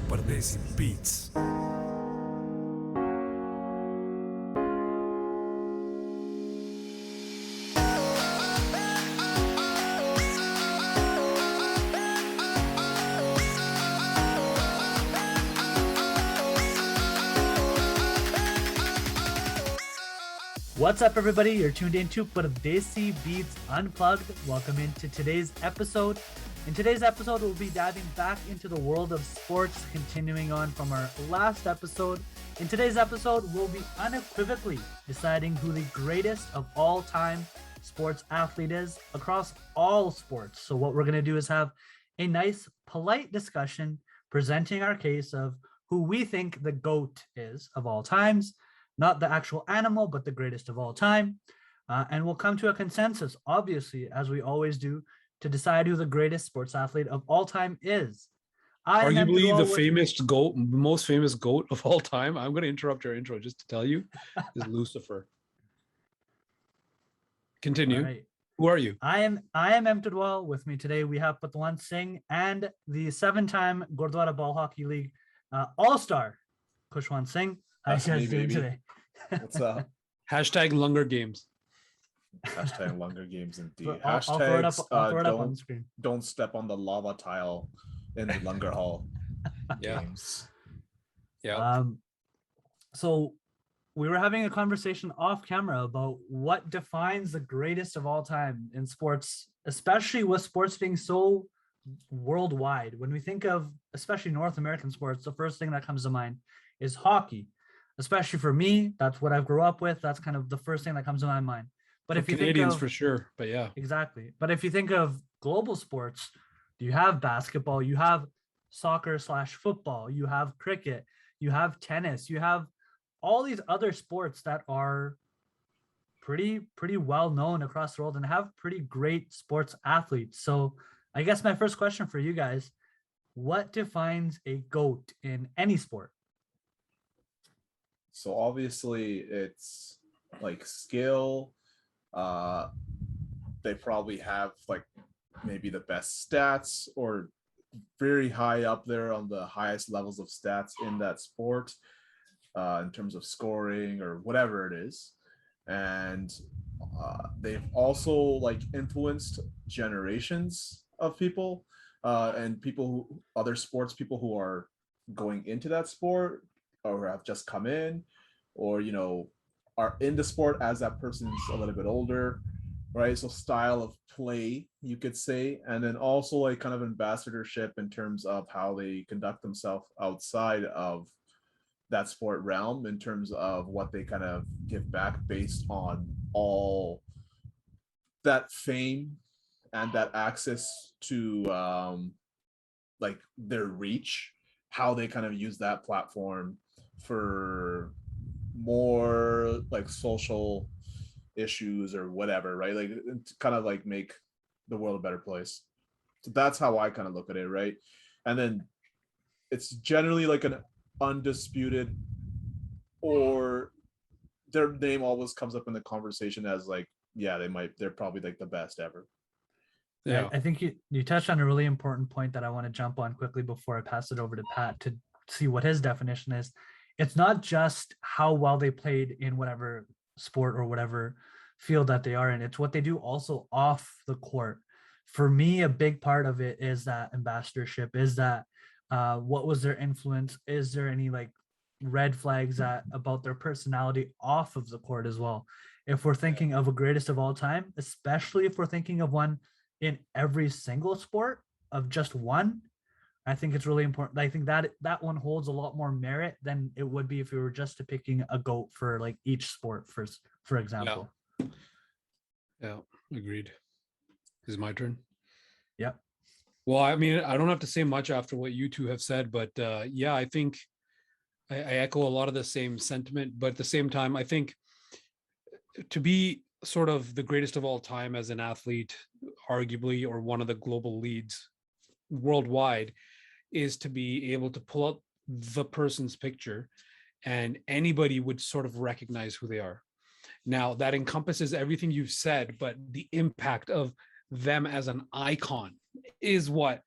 Pardesi Beats. What's up, everybody? You're tuned into Pardesi Beats Unplugged. Welcome into today's episode. In today's episode, we'll be diving back into the world of sports, continuing on from our last episode. In today's episode, we'll be unequivocally deciding who the greatest of all time sports athlete is across all sports. So what we're going to do is have a nice, polite discussion presenting our case of who we think the GOAT is of all times. Not the actual animal, but the greatest of all time. And we'll come to a consensus, obviously, as we always do, to decide who the greatest sports athlete of all time is. Arguably the famous GOAT, most famous GOAT of all time. I'm going to interrupt your intro just to tell you, is Lucifer. Continue. Right. Who are you? I am Emtadwal. With me today, we have Patwan Singh and the 7-time Gurdwara Ball Hockey League All-Star, Kushwan Singh. How you guys doing today? What's up? Hashtag Lunger Games. Hashtag Lunger Games indeed. I'll throw it up on the screen. Don't step on the lava tile in the Lunger Hall games. Yeah. So we were having a conversation off camera about what defines the greatest of all time in sports, especially with sports being so worldwide. When we think of especially North American sports, the first thing that comes to mind is hockey. Especially for me, that's what I grew up with. That's kind of the first thing that comes to my mind. But if you Canadians think of, for sure, but yeah, exactly. But if you think of global sports, you have basketball, you have soccer/football, you have cricket, you have tennis, you have all these other sports that are pretty well known across the world and have pretty great sports athletes. So I guess my first question for you guys: what defines a GOAT in any sport? So obviously it's like skill. They probably have like maybe the best stats or very high up there on the highest levels of stats in that sport in terms of scoring or whatever it is. And they've also like influenced generations of people and other sports people who are going into that sport or have just come in, or are in the sport as that person's a little bit older, right? So style of play, you could say, and then also like kind of ambassadorship in terms of how they conduct themselves outside of that sport realm, in terms of what they kind of give back based on all that fame and that access to like their reach, how they kind of use that platform for more like social issues or whatever, right? Like to kind of like make the world a better place. So that's how I kind of look at it, right? And then it's generally like an undisputed, or their name always comes up in the conversation as like, yeah, they're probably like the best ever. Yeah, I think you touched on a really important point that I want to jump on quickly before I pass it over to Pat to see what his definition is. It's not just how well they played in whatever sport or whatever field that they are in. It's what they do also off the court. For me, a big part of it is that ambassadorship, is that what was their influence? Is there any like red flags about their personality off of the court as well? If we're thinking of a greatest of all time, especially if we're thinking of one in every single sport of just one, I think it's really important. I think that one holds a lot more merit than it would be if we were just picking a GOAT for like each sport, for example. Yeah, agreed. Is it my turn? Yep. Well, I mean, I don't have to say much after what you two have said, but yeah, I think I echo a lot of the same sentiment. But at the same time, I think to be sort of the greatest of all time as an athlete, arguably, or one of the global leads worldwide, is to be able to pull up the person's picture and anybody would sort of recognize who they are. Now that encompasses everything you've said, but the impact of them as an icon is what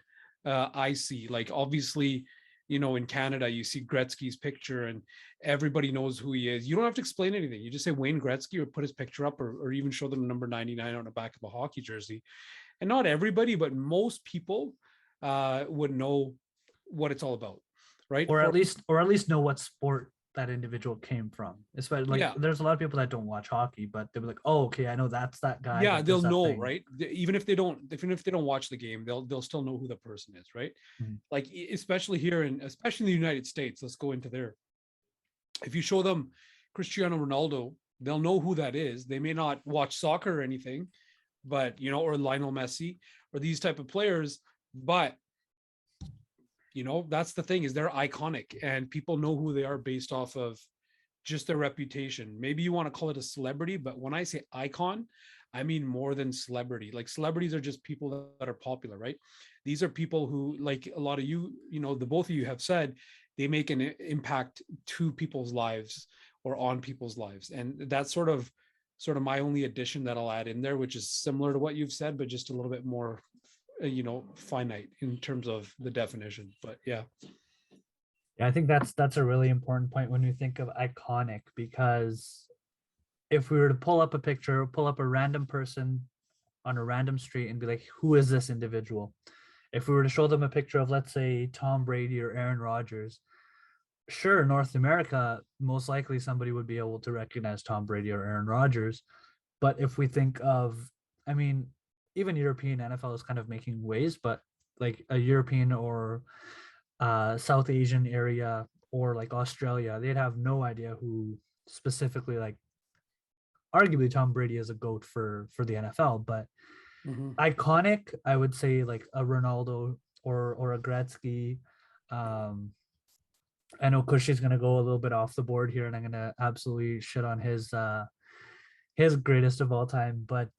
I see. Like, obviously, you know, in Canada, you see Gretzky's picture and everybody knows who he is. You don't have to explain anything. You just say Wayne Gretzky or put his picture up, or even show them number 99 on the back of a hockey jersey. And not everybody, but most people would know what it's all about, right? Or at least know what sport that individual came from. Especially like Yeah. there's a lot of people that don't watch hockey, but they'll be like, oh, okay, I know that's that guy. Yeah, that they'll does that know, thing." right? Even if they don't watch the game, they'll still know who the person is, right? Mhm. Like, especially especially in the United States. Let's go into there. If you show them Cristiano Ronaldo, they'll know who that is. They may not watch soccer or anything, but you know, or Lionel Messi or these type of players, but you know, that's the thing, is they're iconic and people know who they are based off of just their reputation. Maybe you want to call it a celebrity, but when I say icon, I mean more than celebrity. Like, celebrities are just people that are popular, right? These are people who, like a lot of you know, the both of you have said, they make an impact to people's lives or on people's lives. And that's sort of my only addition that I'll add in there, which is similar to what you've said, but just a little bit more, you know, finite in terms of the definition. But yeah. Yeah, I think that's a really important point when you think of iconic, because if we were to pull up a random person on a random street and be like, who is this individual? If we were to show them a picture of, let's say, Tom Brady or Aaron Rodgers, sure, North America, most likely somebody would be able to recognize Tom Brady or Aaron Rodgers. But if we think of, I mean, even European NFL is kind of making waves, but like a European or South Asian area or like Australia, they'd have no idea who specifically, like, arguably Tom Brady is a GOAT for the NFL, but iconic, I would say like a Ronaldo or a Gretzky. I know Cushy's gonna go a little bit off the board here, and I'm gonna absolutely shit on his greatest of all time, but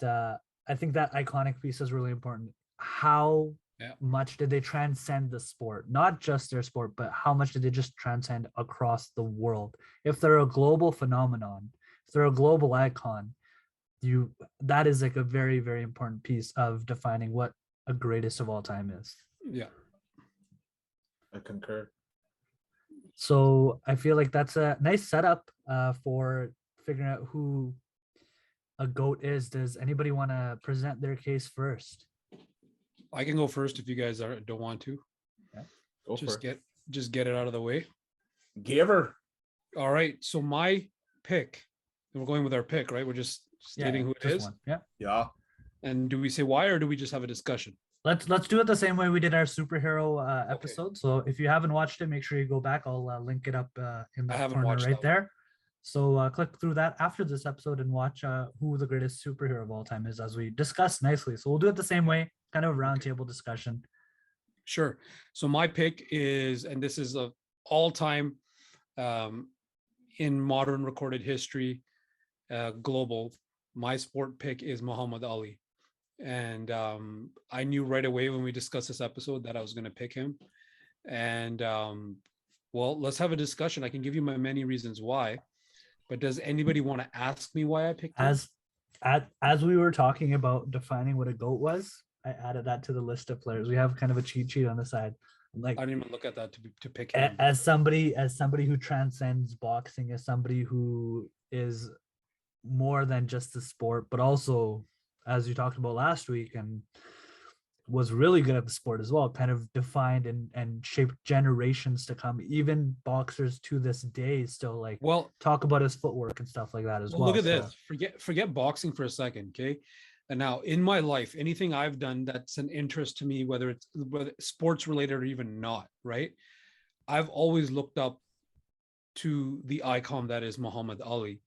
I think that iconic piece is really important. How much did they transcend the sport? Not just their sport, but how much did they just transcend across the world? If they're a global phenomenon, if they're a global icon, that is like a very, very important piece of defining what a greatest of all time is. Yeah. I concur. So I feel like that's a nice setup for figuring out who a GOAT is. Does anybody want to present their case first? I can go first if you guys don't want to. Yeah. Go for it. Just get it out of the way. Give her. All right. So my pick, and we're going with our pick, right? We're just stating who it is. One. Yeah. Yeah. And do we say why, or do we just have a discussion? Let's do it the same way we did our superhero episode. So if you haven't watched it, make sure you go back. I'll link it up in the corner right there. So click through that after this episode and watch who the greatest superhero of all time is, as we discussed nicely. So we'll do it the same way, kind of a roundtable discussion. Sure. So my pick is, and this is a all-time in modern recorded history, global. My sport pick is Muhammad Ali. And I knew right away when we discussed this episode that I was going to pick him. And well, let's have a discussion. I can give you my many reasons why, but does anybody want to ask me why I picked him? As we were talking about defining what a GOAT was, I added that to the list of players. We have kind of a cheat sheet on the side. Like, I didn't even look at that to pick him. As somebody who transcends boxing, as somebody who is more than just the sport, but also, as you talked about last week, and was really good at the sport as well, kind of defined and shaped generations to come. Even boxers to this day still talk about his footwork and stuff like that as well. Look at this. Forget boxing for a second, okay? And now in my life, anything I've done that's an interest to me, whether it's sports related or even not, right? I've always looked up to the icon that is Muhammad Ali.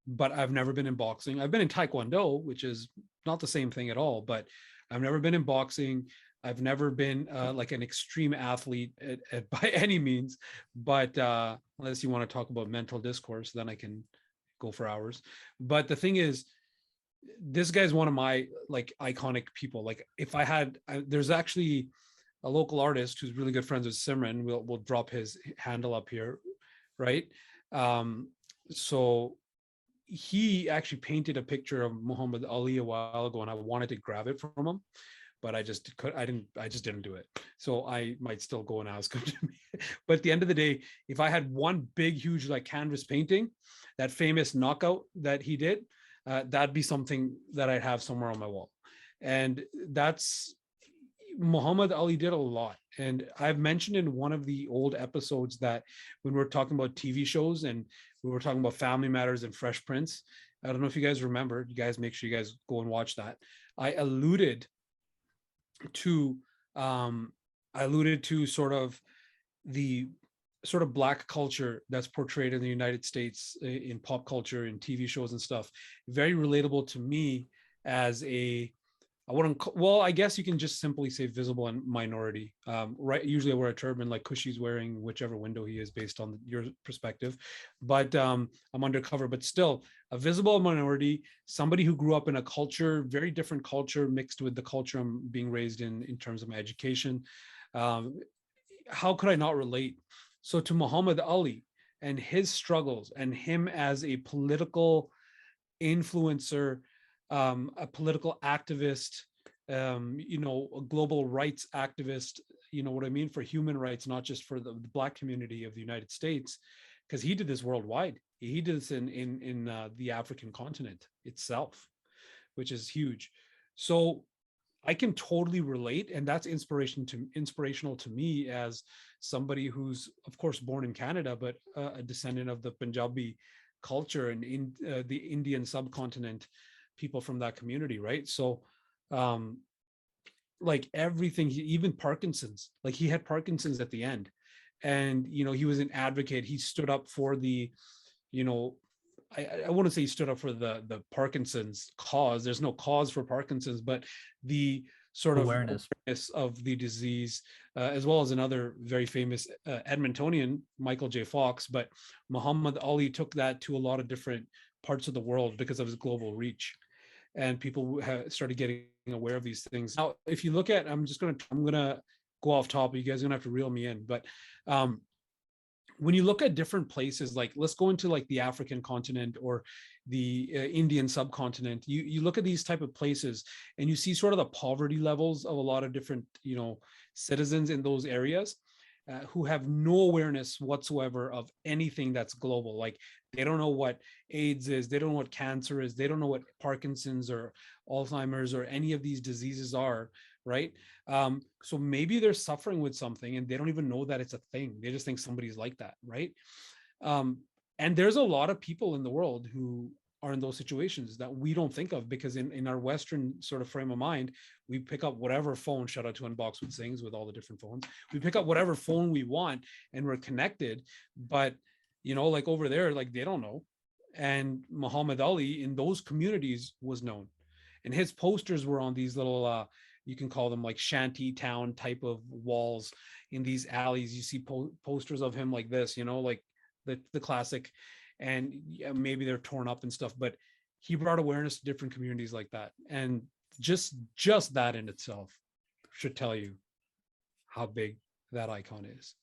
But I've never been in boxing. I've been in Taekwondo, which is not the same thing at all, but I've never been in boxing. I've never been like an extreme athlete by any means, but unless you want to talk about mental discourse, then I can go for hours. But the thing is, this guy's one of my like iconic people. Like, if I had, there's actually a local artist who's really good friends with Simran. We'll drop his handle up here, right? So he actually painted a picture of Muhammad Ali a while ago, and I wanted to grab it from him, but I just didn't do it. So I might still go and ask him to me. But at the end of the day, if I had one big, huge like canvas painting, that famous knockout that he did, that'd be something that I'd have somewhere on my wall. And that's Muhammad Ali did a lot. And I've mentioned in one of the old episodes that when we're talking about TV shows and we were talking about Family Matters and Fresh Prince, I don't know if you guys remember, you guys make sure you guys go and watch that. I alluded to sort of the sort of Black culture that's portrayed in the United States in pop culture and TV shows and stuff. Very relatable to me as a, I wouldn't, well, I guess you can just simply say visible and minority. Right. Usually I wear a turban like Kushi's wearing, whichever window he is based on your perspective. But I'm undercover, but still a visible minority, somebody who grew up in a culture, very different culture mixed with the culture I'm being raised in terms of my education. How could I not relate? So to Muhammad Ali and his struggles and him as a political influencer, a political activist, a global rights activist, you know what I mean, for human rights, not just for the Black community of the United States, because he did this worldwide. He did this in the African continent itself, which is huge. So I can totally relate, and that's inspirational to me as somebody who's, of course, born in Canada, but a descendant of the Punjabi culture and in the Indian subcontinent, people from that community, right? So like everything, even Parkinson's, like he had Parkinson's at the end, and he was an advocate. He stood up for the, I wouldn't say he stood up for the Parkinson's cause. There's no cause for Parkinson's, but the sort of awareness of the disease, as well as another very famous Edmontonian, Michael J. Fox. But Muhammad Ali took that to a lot of different parts of the world because of his global reach, and people started getting aware of these things. Now, if you look at, I'm gonna go off topic. You guys are gonna have to reel me in, but when you look at different places, like let's go into like the African continent or the Indian subcontinent, you look at these type of places and you see sort of the poverty levels of a lot of different, citizens in those areas who have no awareness whatsoever of anything that's global. Like they don't know what AIDS is, they don't know what cancer is, they don't know what Parkinson's or Alzheimer's or any of these diseases are, right? So maybe they're suffering with something and they don't even know that it's a thing. They just think somebody's like that, right? And there's a lot of people in the world who are in those situations that we don't think of, because in our Western sort of frame of mind, we pick up whatever phone, shout out to Unbox with Sings with all the different phones. We pick up whatever phone we want and we're connected, but like over there, like they don't know. And Muhammad Ali in those communities was known, and his posters were on these little, you can call them like shanty town type of walls in these alleys. You see posters of him like this, like the classic, and maybe they're torn up and stuff, but he brought awareness to different communities like that. And just that in itself should tell you how big that icon is.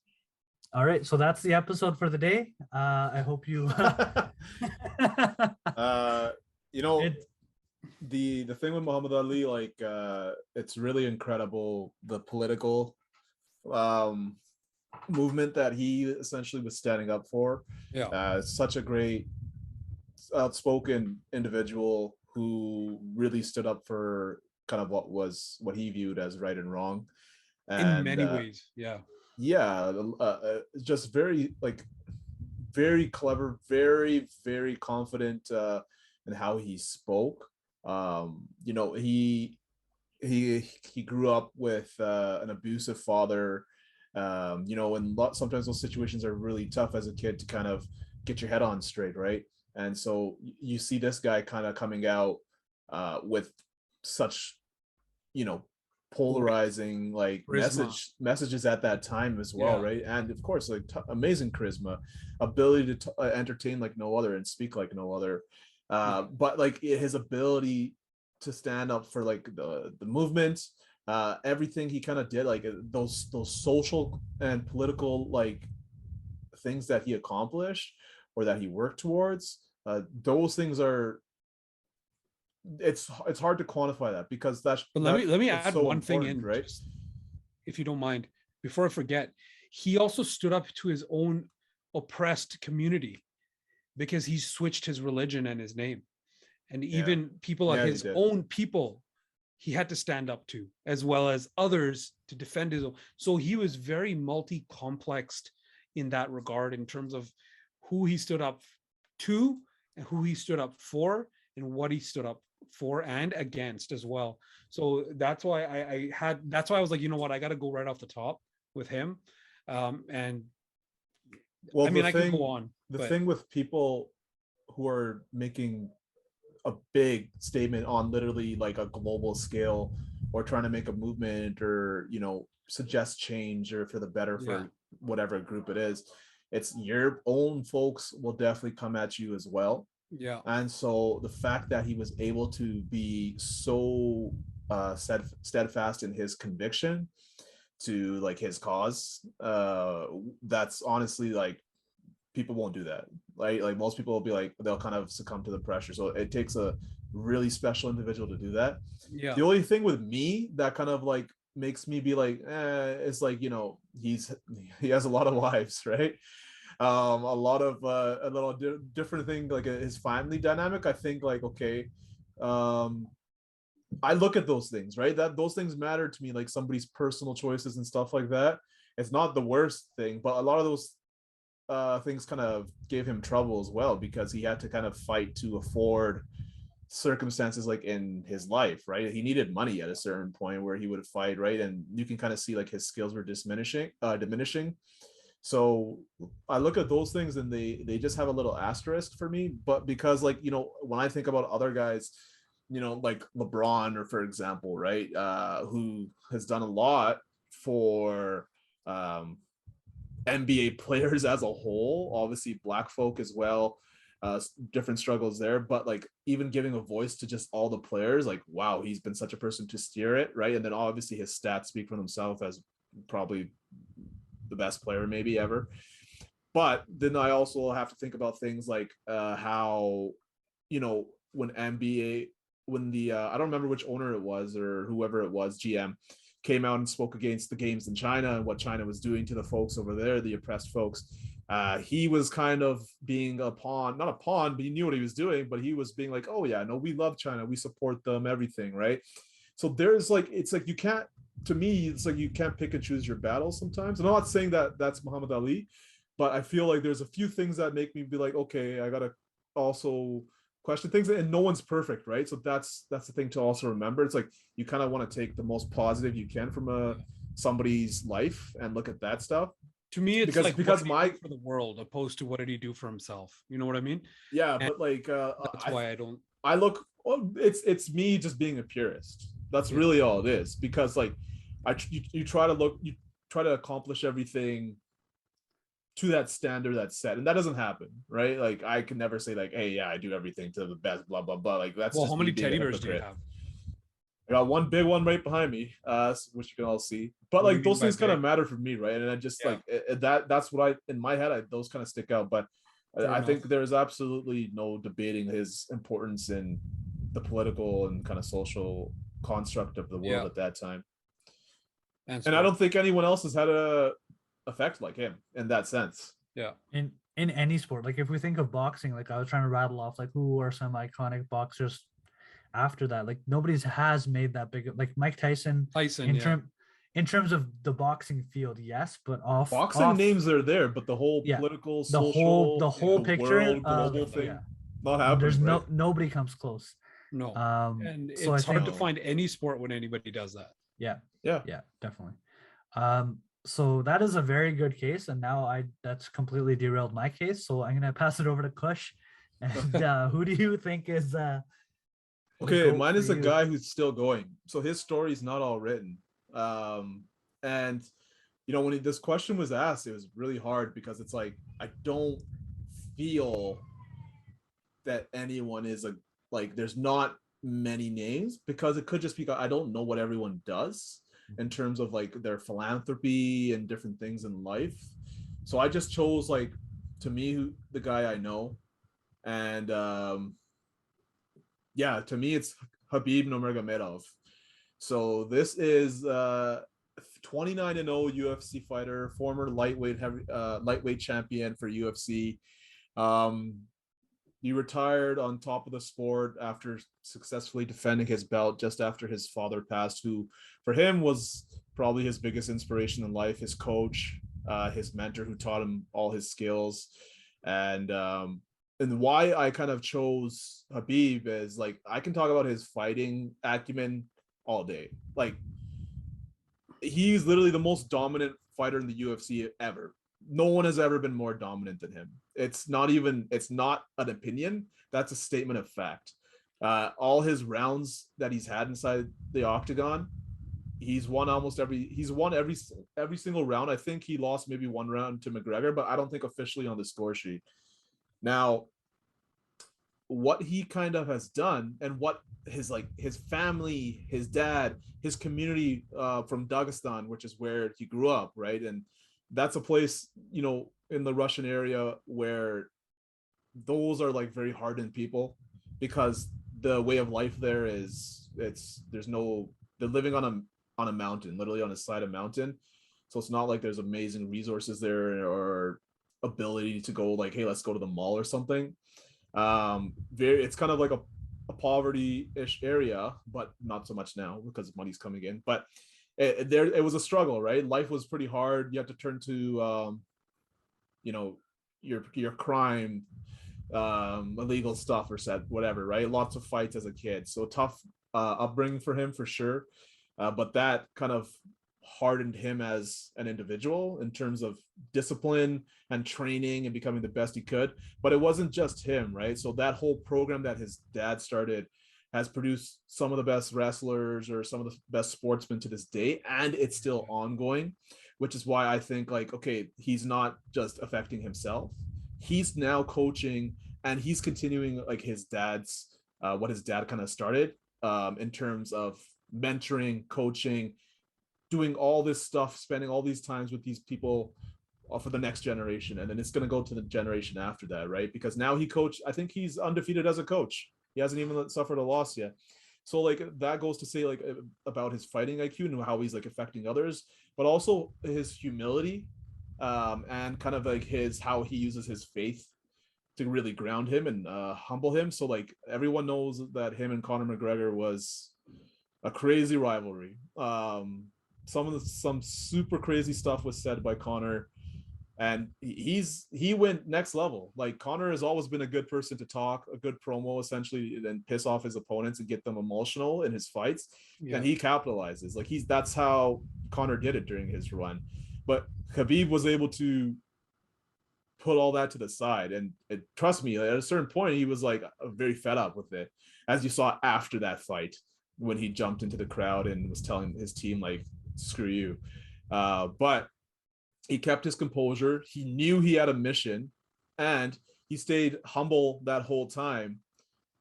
All right, so that's the episode for the day. I hope you the thing with Muhammad Ali, like it's really incredible, the political movement that he essentially was standing up for. Such a great outspoken individual who really stood up for kind of what he viewed as right and wrong, and in many ways. Just very clever, very, very confident in how he spoke. He grew up with an abusive father, and sometimes those situations are really tough as a kid to kind of get your head on straight, right? And so you see this guy kind of coming out with such polarizing messages at that time as well, right? And of course, like amazing charisma, ability to entertain like no other and speak like no other, but like his ability to stand up for like the movement, everything he kind of did, like those social and political like things that he accomplished or that he worked towards, Those things are, it's hard to quantify that, because But let me it's add so one thing important, in, right? just, if you don't mind, before I forget. He also stood up to his own oppressed community because he switched his religion and his name. And even people of Yeah, he his did. own people, he had to stand up to, as well as others to defend his own. So he was very multi-complexed in that regard, in terms of who he stood up to and who he stood up for and what he stood up for and against as well. So that's why that's why I was like, you know what, I got to go right off the top with him. And Well, I mean, I could go on. The but thing with people who are making a big statement on literally like a global scale, or trying to make a movement, or suggest change, or for the better for whatever group it is, it's your own folks will definitely come at you as well. Yeah. And so the fact that he was able to be so steadfast in his conviction to like his cause, that's honestly like, people won't do that. Like most people will be like, they'll kind of succumb to the pressure. So it takes a really special individual to do that. Yeah. The only thing with me that kind of like makes me be like, it's like, he has a lot of wives, right? A lot of a little different thing, like his family dynamic. I think like, okay, I look at those things, right? That those things matter to me, like somebody's personal choices and stuff like that. It's not the worst thing, but a lot of those things kind of gave him trouble as well, because he had to kind of fight to afford circumstances like in his life, right? He needed money at a certain point where he would fight, right? And you can kind of see like his skills were diminishing. So I look at those things and they just have a little asterisk for me. But because like, when I think about other guys, like LeBron, or for example, right, who has done a lot for NBA players as a whole, obviously black folk as well, different struggles there, but like even giving a voice to just all the players, like, wow, he's been such a person to steer it, right? And then obviously his stats speak for themselves as probably the best player maybe ever. But then I also have to think about things like how, when NBA, when the I don't remember which owner it was or whoever it was, GM, came out and spoke against the games in China and what China was doing to the folks over there, the oppressed folks. He was kind of being a pawn, not a pawn, but he knew what he was doing, but he was being like, oh yeah, no, we love China, we support them, everything, right? So there's like, it's like, you can't, to me, it's like you can't pick and choose your battles sometimes. And I'm not saying that that's Muhammad Ali, but I feel like there's a few things that make me be like, okay, I gotta also question things, and no one's perfect, right? So that's the thing to also remember. It's like you kind of want to take the most positive you can from somebody's life and look at that stuff. To me, it's because what did he do for the world, opposed to what did he do for himself. You know what I mean? Yeah, and but like that's why I don't. I look. Well, it's me just being a purist. That's really all it is. Because like, you try to accomplish everything to that standard that's set, and that doesn't happen, right? Like I can never say like, hey, yeah, I do everything to the best, blah blah blah. Like that's Well, just how many me being a teddy bears do you hypocrite. have? I got one big one right behind me, which you can all see. But What do you like mean those by things kind of big? matter for me, right? And I just Yeah. like that's what I, in my head, those kind of stick out. But Fair I enough. think there's absolutely no debating his importance in the political and kind of social construct of the world at that time. And I don't think anyone else has had a effect like him in that sense. Yeah. In any sport, like if we think of boxing, like I was trying to rattle off like who are some iconic boxers after that. Like nobody's has made that big, like Mike Tyson. In terms of the boxing field, yes, but boxing names are there, but the whole political, social, the whole picture, world, global thing, not happening. There's right? nobody comes close. No, and so it's hard to find any sport when anybody does that. Yeah, definitely. So that is a very good case, and now that's completely derailed my case. So I'm gonna pass it over to Kush. And who do you think is okay? Mine is a guy who's still going, so his story is not all written. And when this question was asked, it was really hard because it's like I don't feel that anyone is there's not many names, because it could just be I don't know what everyone does in terms of like their philanthropy and different things in life. So I just chose to me the guy I know, And yeah, to me, it's Khabib Nurmagomedov. So this is 29-0 UFC fighter, former lightweight champion for UFC. He retired on top of the sport after successfully defending his belt just after his father passed, who for him was probably his biggest inspiration in life, his coach, his mentor who taught him all his skills. And why I kind of chose Khabib is like, I can talk about his fighting acumen all day. Like, he's literally the most dominant fighter in the UFC ever. No one has ever been more dominant than him. It's not an opinion. That's a statement of fact. All his rounds that he's had inside the octagon, he's won every single round. I think he lost maybe one round to McGregor, but I don't think officially on the score sheet. Now, what he kind of has done, and what his family, his dad, his community from Dagestan, which is where he grew up, right? And that's a place, in the Russian area where those are like very hardened people, because the way of life there is they're living on a mountain, literally on the side of a mountain. So it's not like there's amazing resources there or ability to go like, hey, let's go to the mall or something. It's kind of like a poverty-ish area, but not so much now because money's coming in. But it was a struggle, right? Life was pretty hard. You have to turn to your crime, illegal stuff or whatever, right? Lots of fights as a kid, so tough upbringing for him for sure. But that kind of hardened him as an individual in terms of discipline and training and becoming the best he could. But it wasn't just him, right? So that whole program that his dad started has produced some of the best wrestlers or some of the best sportsmen to this day, and it's still ongoing, which is why I think, like, okay, he's not just affecting himself, he's now coaching, and he's continuing like his dad's what his dad kind of started, in terms of mentoring, coaching, doing all this stuff, spending all these times with these people for the next generation. And then it's going to go to the generation after that, right? Because now I think he's undefeated as a coach. He hasn't even suffered a loss yet. So like, that goes to say like about his fighting IQ and how he's like affecting others, but also his humility, and kind of like how he uses his faith to really ground him and humble him. So like, everyone knows that him and Conor McGregor was a crazy rivalry. Some super crazy stuff was said by Conor, and he went next level. Like, Conor has always been a good person to talk, a good promo, essentially, and piss off his opponents and get them emotional in his fights. Yeah. And he capitalizes. Like, that's how Conor did it during his run. But Khabib was able to put all that to the side, and trust me, at a certain point he was like very fed up with it, as you saw after that fight when he jumped into the crowd and was telling his team like, screw you. But he kept his composure. He knew he had a mission, and he stayed humble that whole time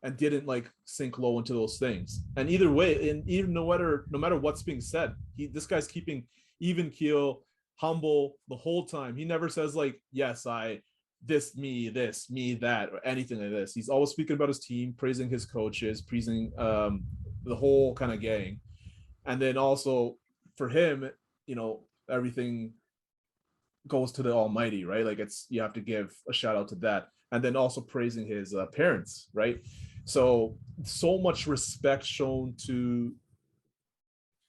and didn't like sink low into those things. And either way, and even no matter what's being said, this guy's keeping even keel, humble the whole time. He never says like, yes, me, that, or anything like this. He's always speaking about his team, praising his coaches, praising the whole kind of gang. And then also for him, everything goes to the Almighty, right? Like, you have to give a shout out to that. And then also praising his parents, right? So much respect shown to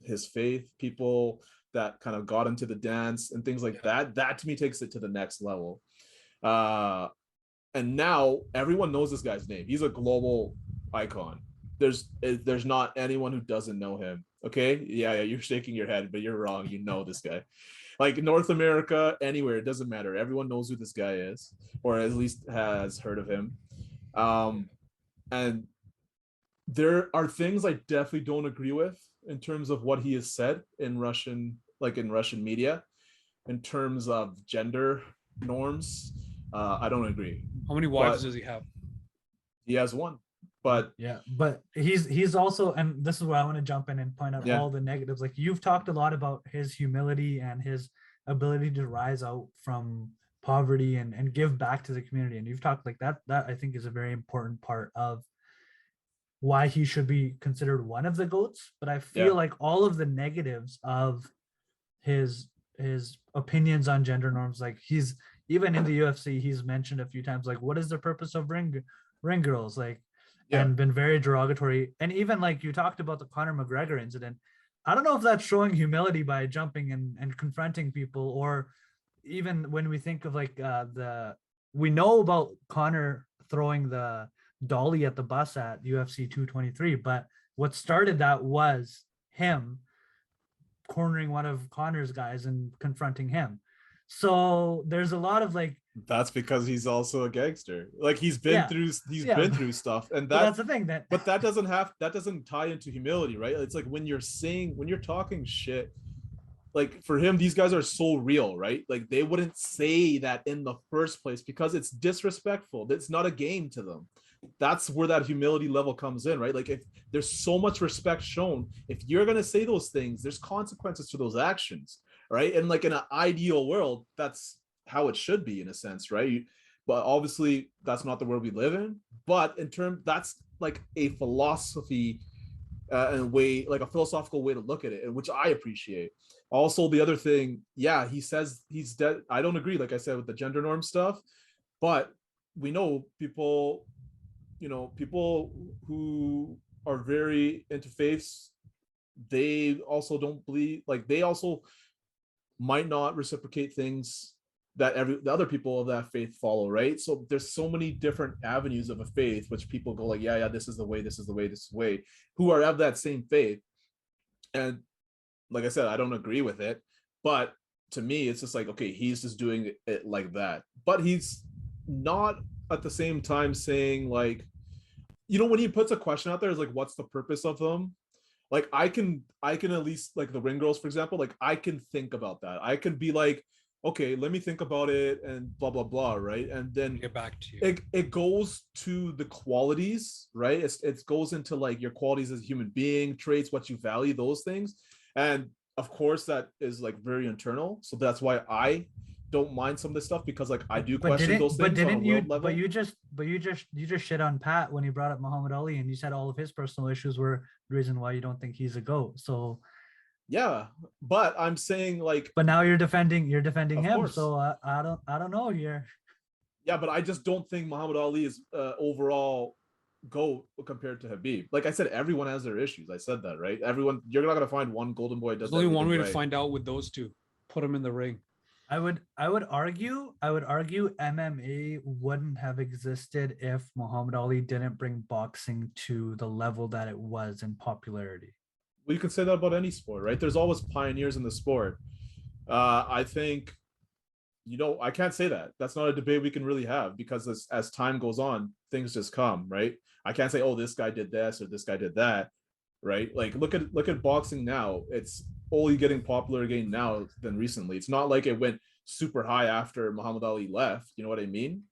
his faith, people that kind of got into the dance and things like that. That to me takes it to the next level. And now everyone knows this guy's name. He's a global icon. There's not anyone who doesn't know him. Okay, yeah, you're shaking your head, but you're wrong. You know this guy. Like, North America, anywhere, it doesn't matter. Everyone knows who this guy is, or at least has heard of him. And there are things I definitely don't agree with in terms of what he has said in Russian media, in terms of gender norms. I don't agree. How many wives does he have? He has one. But yeah, but he's also, and this is where I want to jump in and point out all the negatives. Like, you've talked a lot about his humility and his ability to rise out from poverty and give back to the community. And you've talked like that. That I think is a very important part of why he should be considered one of the GOATs. But I feel like all of the negatives of his opinions on gender norms, like he's even in the UFC, he's mentioned a few times like, what is the purpose of ring girls, like, and been very derogatory. And even like you talked about the Conor McGregor incident, I don't know if that's showing humility by jumping and confronting people, or even when we think of like we know about Conor throwing the dolly at the bus at UFC 223, but what started that was him cornering one of Conor's guys and confronting him. So there's a lot of like, that's because he's also a gangster. Like he's been through stuff, and that's the thing but that doesn't tie into humility, right? It's like when you're talking shit, like for him, these guys are so real, right? Like they wouldn't say that in the first place because it's disrespectful. It's not a game to them. That's where that humility level comes in, right? Like if there's so much respect shown, if you're going to say those things, there's consequences to those actions, right? And like in an ideal world, that's how it should be in a sense, right? But obviously that's not the world we live in. But that's like a philosophy and way, like a philosophical way to look at it, which I appreciate. Also, the other thing, he says he's dead. I don't agree, like I said, with the gender norm stuff, but we know people who are very into faiths, they also don't believe, like they also might not reciprocate things that the other people of that faith follow, right? So there's so many different avenues of a faith which people go like, this is the way, this is the way, this is the way, who are of that same faith. And like I said, I don't agree with it, but to me it's just like, okay, he's just doing it like that, but he's not at the same time saying like, when he puts a question out there, is like, what's the purpose of them? Like I can at least, like the ring girls, for example, like I can think about that. I could be like, okay, let me think about it and blah, blah, blah, right? And then get back to you. It goes to the qualities, right? It goes into like your qualities as a human being, traits, what you value, those things. And of course that is like very internal. So that's why I don't mind some of this stuff, because like I do question those things on a world level. But you just shit on Pat when he brought up Muhammad Ali, and you said all of his personal issues were the reason why you don't think he's a GOAT. So yeah, but I'm saying like, but now you're defending him. Course. So I don't know here. Yeah, but I just don't think Muhammad Ali is overall GOAT compared to Khabib. Like I said, everyone has their issues. I said that, right? Everyone, you're not gonna find one golden boy. There's only one way to find out with those two. Put them in the ring. I would argue MMA wouldn't have existed if Muhammad Ali didn't bring boxing to the level that it was in popularity. Well, you can say that about any sport, right? There's always pioneers in the sport. I think, I can't say that. That's not a debate we can really have, because as time goes on, things just come, right? I can't say, oh, this guy did this or this guy did that, right? Like look at boxing now. It's only getting popular again now than recently. It's not like it went super high after Muhammad Ali left. You know what I mean?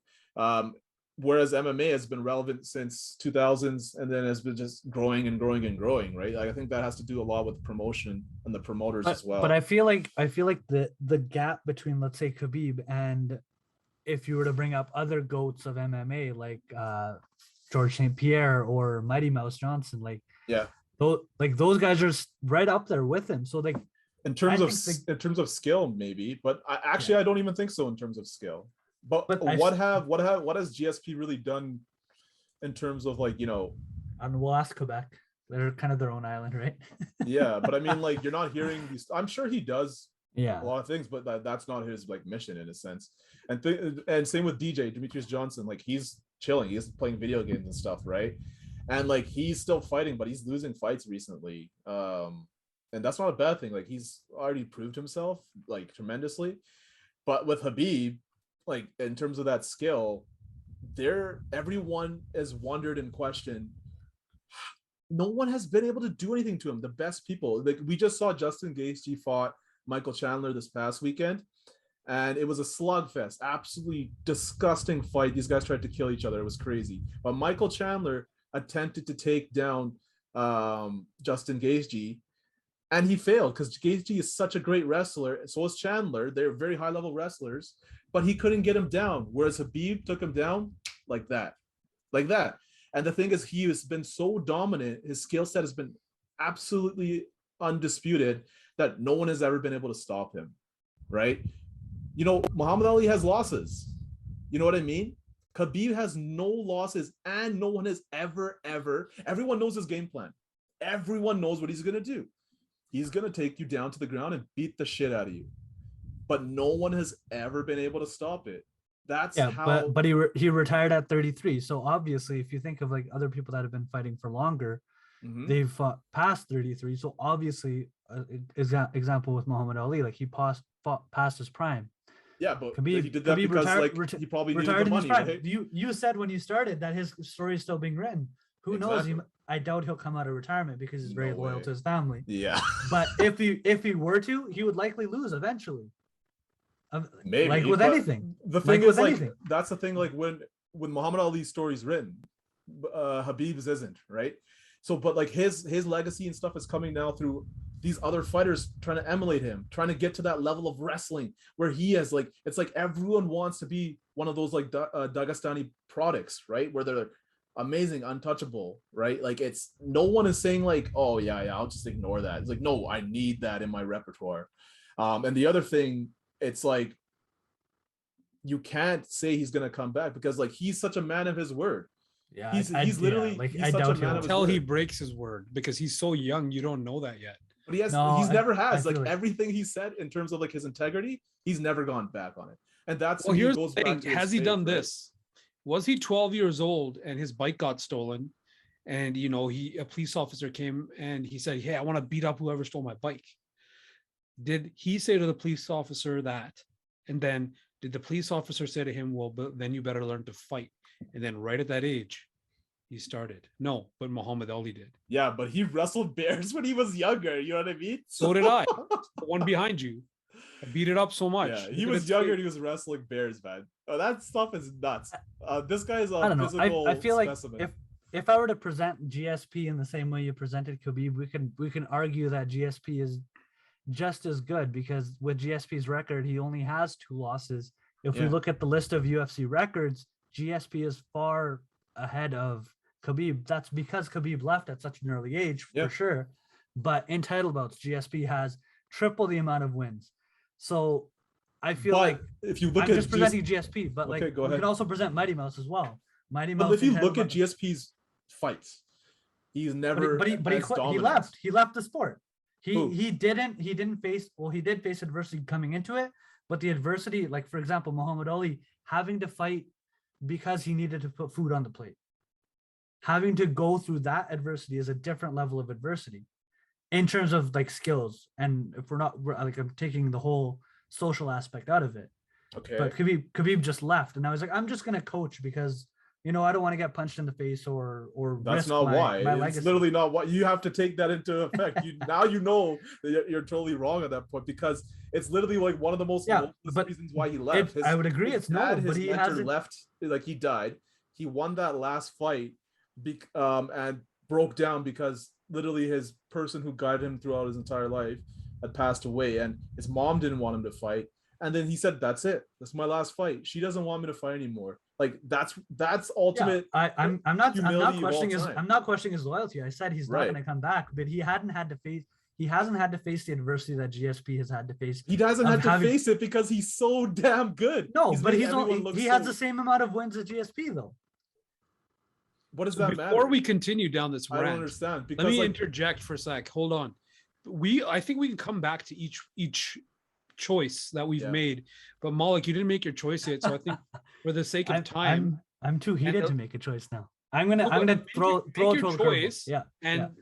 Whereas MMA has been relevant since 2000s, and then has been just growing and growing and growing, right? Like I think that has to do a lot with promotion and the promoters as well. But I feel like the gap between, let's say, Khabib, and if you were to bring up other GOATs of MMA like George St. Pierre or Mighty Mouse Johnson, like those guys are right up there with him. So like in terms of skill, maybe, but I don't even think so in terms of skill. But what has GSP really done in terms of like, and we'll ask Quebec. They're kind of their own island, right? Yeah, but I mean, like, you're not hearing these. I'm sure he does a lot of things, but that's not his like mission in a sense. And same with DJ Demetrius Johnson. Like he's chilling, he's playing video games and stuff, right? And like he's still fighting, but he's losing fights recently. And that's not a bad thing. Like he's already proved himself like tremendously. But with Khabib, like in terms of that skill, everyone has wondered and questioned. No one has been able to do anything to him. The best people, like we just saw Justin Gaethje fought Michael Chandler this past weekend, and it was a slugfest, absolutely disgusting fight. These guys tried to kill each other. It was crazy. But Michael Chandler attempted to take down Justin Gaethje, and he failed because Gaethje is such a great wrestler. So is Chandler. They're very high level wrestlers, but he couldn't get him down. Whereas Khabib took him down like that, like that. And the thing is, he has been so dominant. His skill set has been absolutely undisputed that no one has ever been able to stop him, right? You know, Muhammad Ali has losses. You know what I mean? Khabib has no losses, and no one has ever, everyone knows his game plan. Everyone knows what he's going to do. He's going to take you down to the ground and beat the shit out of you. But no one has ever been able to stop it. That's how. But he retired at 33. So obviously, if you think of like other people that have been fighting for longer, they've fought past 33. So obviously, example with Muhammad Ali, like he fought past his prime. Yeah, but Khabib, he did that because he probably needed the money, right? You said when you started that his story is still being written. Who knows? I doubt he'll come out of retirement because he's very loyal to his family. Yeah. But if he were to, he would likely lose eventually. Maybe, like with anything. The thing is, like, that's the thing. Like when Muhammad Ali's story's written, Khabib's isn't, right? So, but like his legacy and stuff is coming now through these other fighters trying to emulate him, trying to get to that level of wrestling where he has, like, it's like everyone wants to be one of those like Dagestani products, right? Where they're amazing, untouchable, right? Like it's no one is saying like, oh yeah, I'll just ignore that. It's like, no, I need that in my repertoire. And the other thing, it's like you can't say he's gonna come back because like he's such a man of his word. Yeah, he's literally like he's I such doubt a man of his Until word. he breaks his word, because he's so young, you don't know that yet. But he's never has like everything he said in terms of like his integrity, he's never gone back on it. And that's well, here's goes the thing. back to his Has he faith, done right? this? Was he 12 years old and his bike got stolen? And you know, a police officer came and he said, hey, I want to beat up whoever stole my bike. Did he say to the police officer that? And then did the police officer say to him, well, but then you better learn to fight? And then right at that age, he started. No, but Muhammad Ali did. Yeah, but he wrestled bears when he was younger. You know what I mean? So did I. The one behind you. I beat it up so much. Yeah, he was younger and he was wrestling bears, man. Oh, that stuff is nuts. This guy is a I don't know. physical I feel like specimen. if I were to present GSP in the same way you presented Khabib, we can argue that GSP is just as good because with GSP's record, he only has 2 losses. If we look at the list of UFC records, GSP is far ahead of Khabib. That's because Khabib left at such an early age, for sure. But in title bouts, GSP has triple the amount of wins. So I feel like if you look I'm at just presenting GSP, but like go we ahead. could also present Mighty Mouse as well. Mighty Mouse. But if you look at GSP's fights, he's never. But he quit. He left. He left the sport. He didn't face. Well, he did face adversity coming into it, but the adversity, like for example, Muhammad Ali having to fight because he needed to put food on the plate. Having to go through that adversity is a different level of adversity in terms of like skills. And if I'm taking the whole social aspect out of it. Okay. But Khabib just left, and I was like, I'm just gonna coach because I don't want to get punched in the face or that's risk not my it's legacy. literally not why. You have to take that into effect. Now you know that you're totally wrong at that point because it's literally like one of the most reasons why he left. I would agree. It's no, but he hasn't left. Like he died. He won that last fight, and broke down because literally his person who guided him throughout his entire life had passed away, and his mom didn't want him to fight. And then he said, "That's it. That's my last fight. She doesn't want me to fight anymore." Like that's ultimate. Yeah, I'm not questioning his loyalty. I said he's not going to come back, but he hasn't had to face the adversity that GSP has had to face. He doesn't have to face it because he's so damn good. No, but he has the same amount of wins as GSP though. What does that matter? Before we continue down this rant, I don't understand. Because let me interject for a sec. Hold on. I think we can come back to each choice that we've made, but Malik, you didn't make your choice yet, so I think for the sake of time, I'm too heated to make a choice now. I'm gonna throw your choice.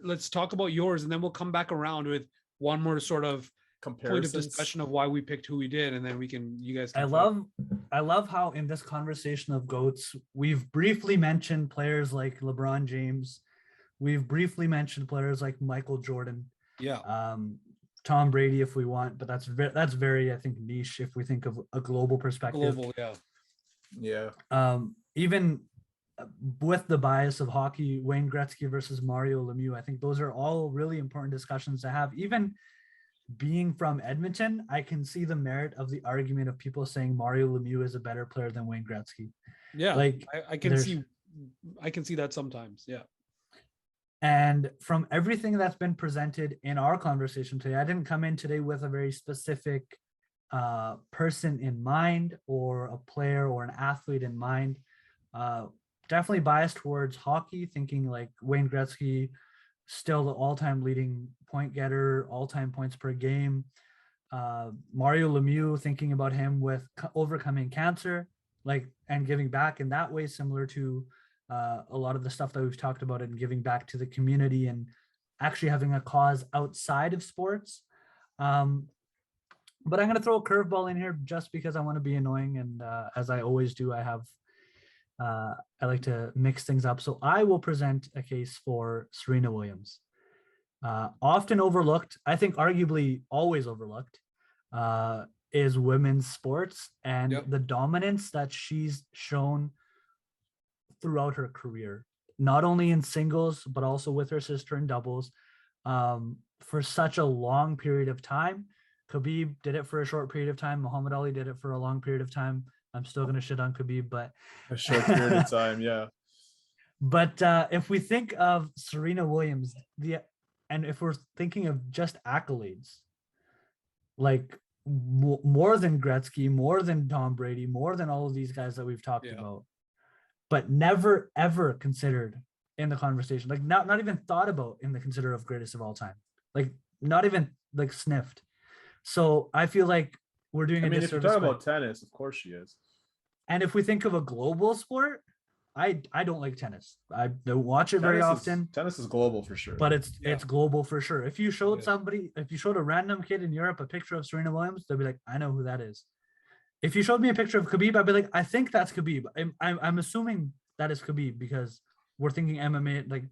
Let's talk about yours, and then we'll come back around with one more sort of point of discussion of why we picked who we did, and then you guys can I love how in this conversation of GOATs, we've briefly mentioned players like LeBron James, we've briefly mentioned players like Michael Jordan, Tom Brady if we want, but that's very I think niche if we think of a global perspective. Even with the bias of hockey, Wayne Gretzky versus Mario Lemieux, I think those are all really important discussions to have. Even being from Edmonton, I can see the merit of the argument of people saying Mario Lemieux is a better player than Wayne Gretzky. Yeah, Like I can there's- see, I can see that sometimes. Yeah. And from everything that's been presented in our conversation today, I didn't come in today with a very specific person in mind or a player or an athlete in mind. Definitely biased towards hockey, thinking like Wayne Gretzky, still the all-time leading point getter, all-time points per game. Mario Lemieux, thinking about him with overcoming cancer, like, and giving back in that way, similar to a lot of the stuff that we've talked about and giving back to the community and actually having a cause outside of sports. But I'm going to throw a curveball in here just because I want to be annoying. And as I always do, I like to mix things up. So I will present a case for Serena Williams. Often overlooked, I think arguably always overlooked, is women's sports and the dominance that she's shown throughout her career, not only in singles, but also with her sister in doubles, for such a long period of time. Khabib did it for a short period of time. Muhammad Ali did it for a long period of time. I'm still going to shit on Khabib, but A short period of time, yeah. But if we think of Serena Williams, and if we're thinking of just accolades, like more than Gretzky, more than Tom Brady, more than all of these guys that we've talked about, but never ever considered in the conversation, like not even thought about in the consider of greatest of all time, like not even like sniffed. So I feel like we're doing I mean, if you're talking about tennis, of course she is. And if we think of a global sport, I don't like tennis. I don't watch it very often. Tennis is global for sure. But it's global for sure. If you showed if you showed a random kid in Europe a picture of Serena Williams, they'll be like, I know who that is. If you showed me a picture of Khabib, I'd be like, I think that's Khabib. I'm assuming that is Khabib because we're thinking MMA, like,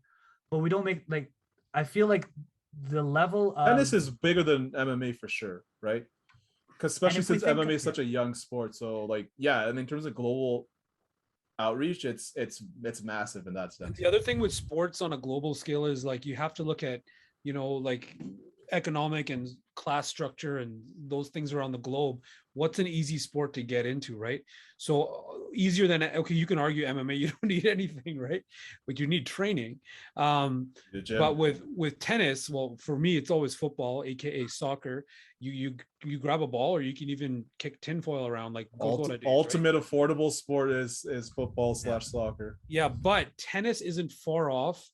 but we don't make, like, I feel like the level of tennis is bigger than MMA for sure, right? Because especially since MMA is such a young sport. So like, yeah, and in terms of global outreach, it's massive in that sense. The other thing with sports on a global scale is like you have to look at, you know, like economic and class structure and those things around the globe. What's an easy sport to get into, right? So easier than, okay, you can argue MMA, you don't need anything, right? But you need training. But with tennis, well, for me, it's always football, aka soccer. You grab a ball, or you can even kick tinfoil around. Like ultimate affordable sport is football / soccer. Yeah, but tennis isn't far off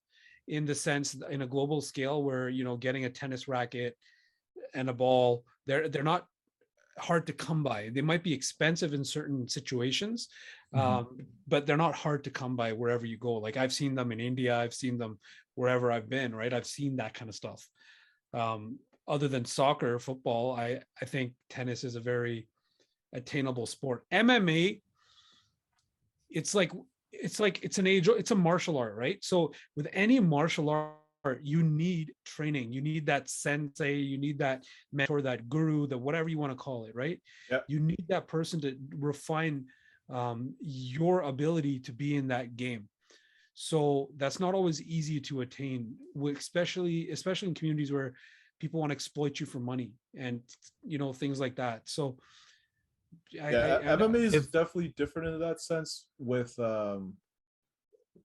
in the sense in a global scale where, you know, getting a tennis racket and a ball, they're not hard to come by. They might be expensive in certain situations, but they're not hard to come by wherever you go. Like I've seen them in India, I've seen them wherever I've been, right? I've seen that kind of stuff. Other than soccer, football, I think tennis is a very attainable sport. MMA, it's a martial art, right? So with any martial art, you need training, you need that sensei, you need that mentor, that guru, that whatever you want to call it, right? Yep. You need that person to refine your ability to be in that game. So that's not always easy to attain, especially in communities where people want to exploit you for money and, you know, things like that. So MMA is definitely different in that sense with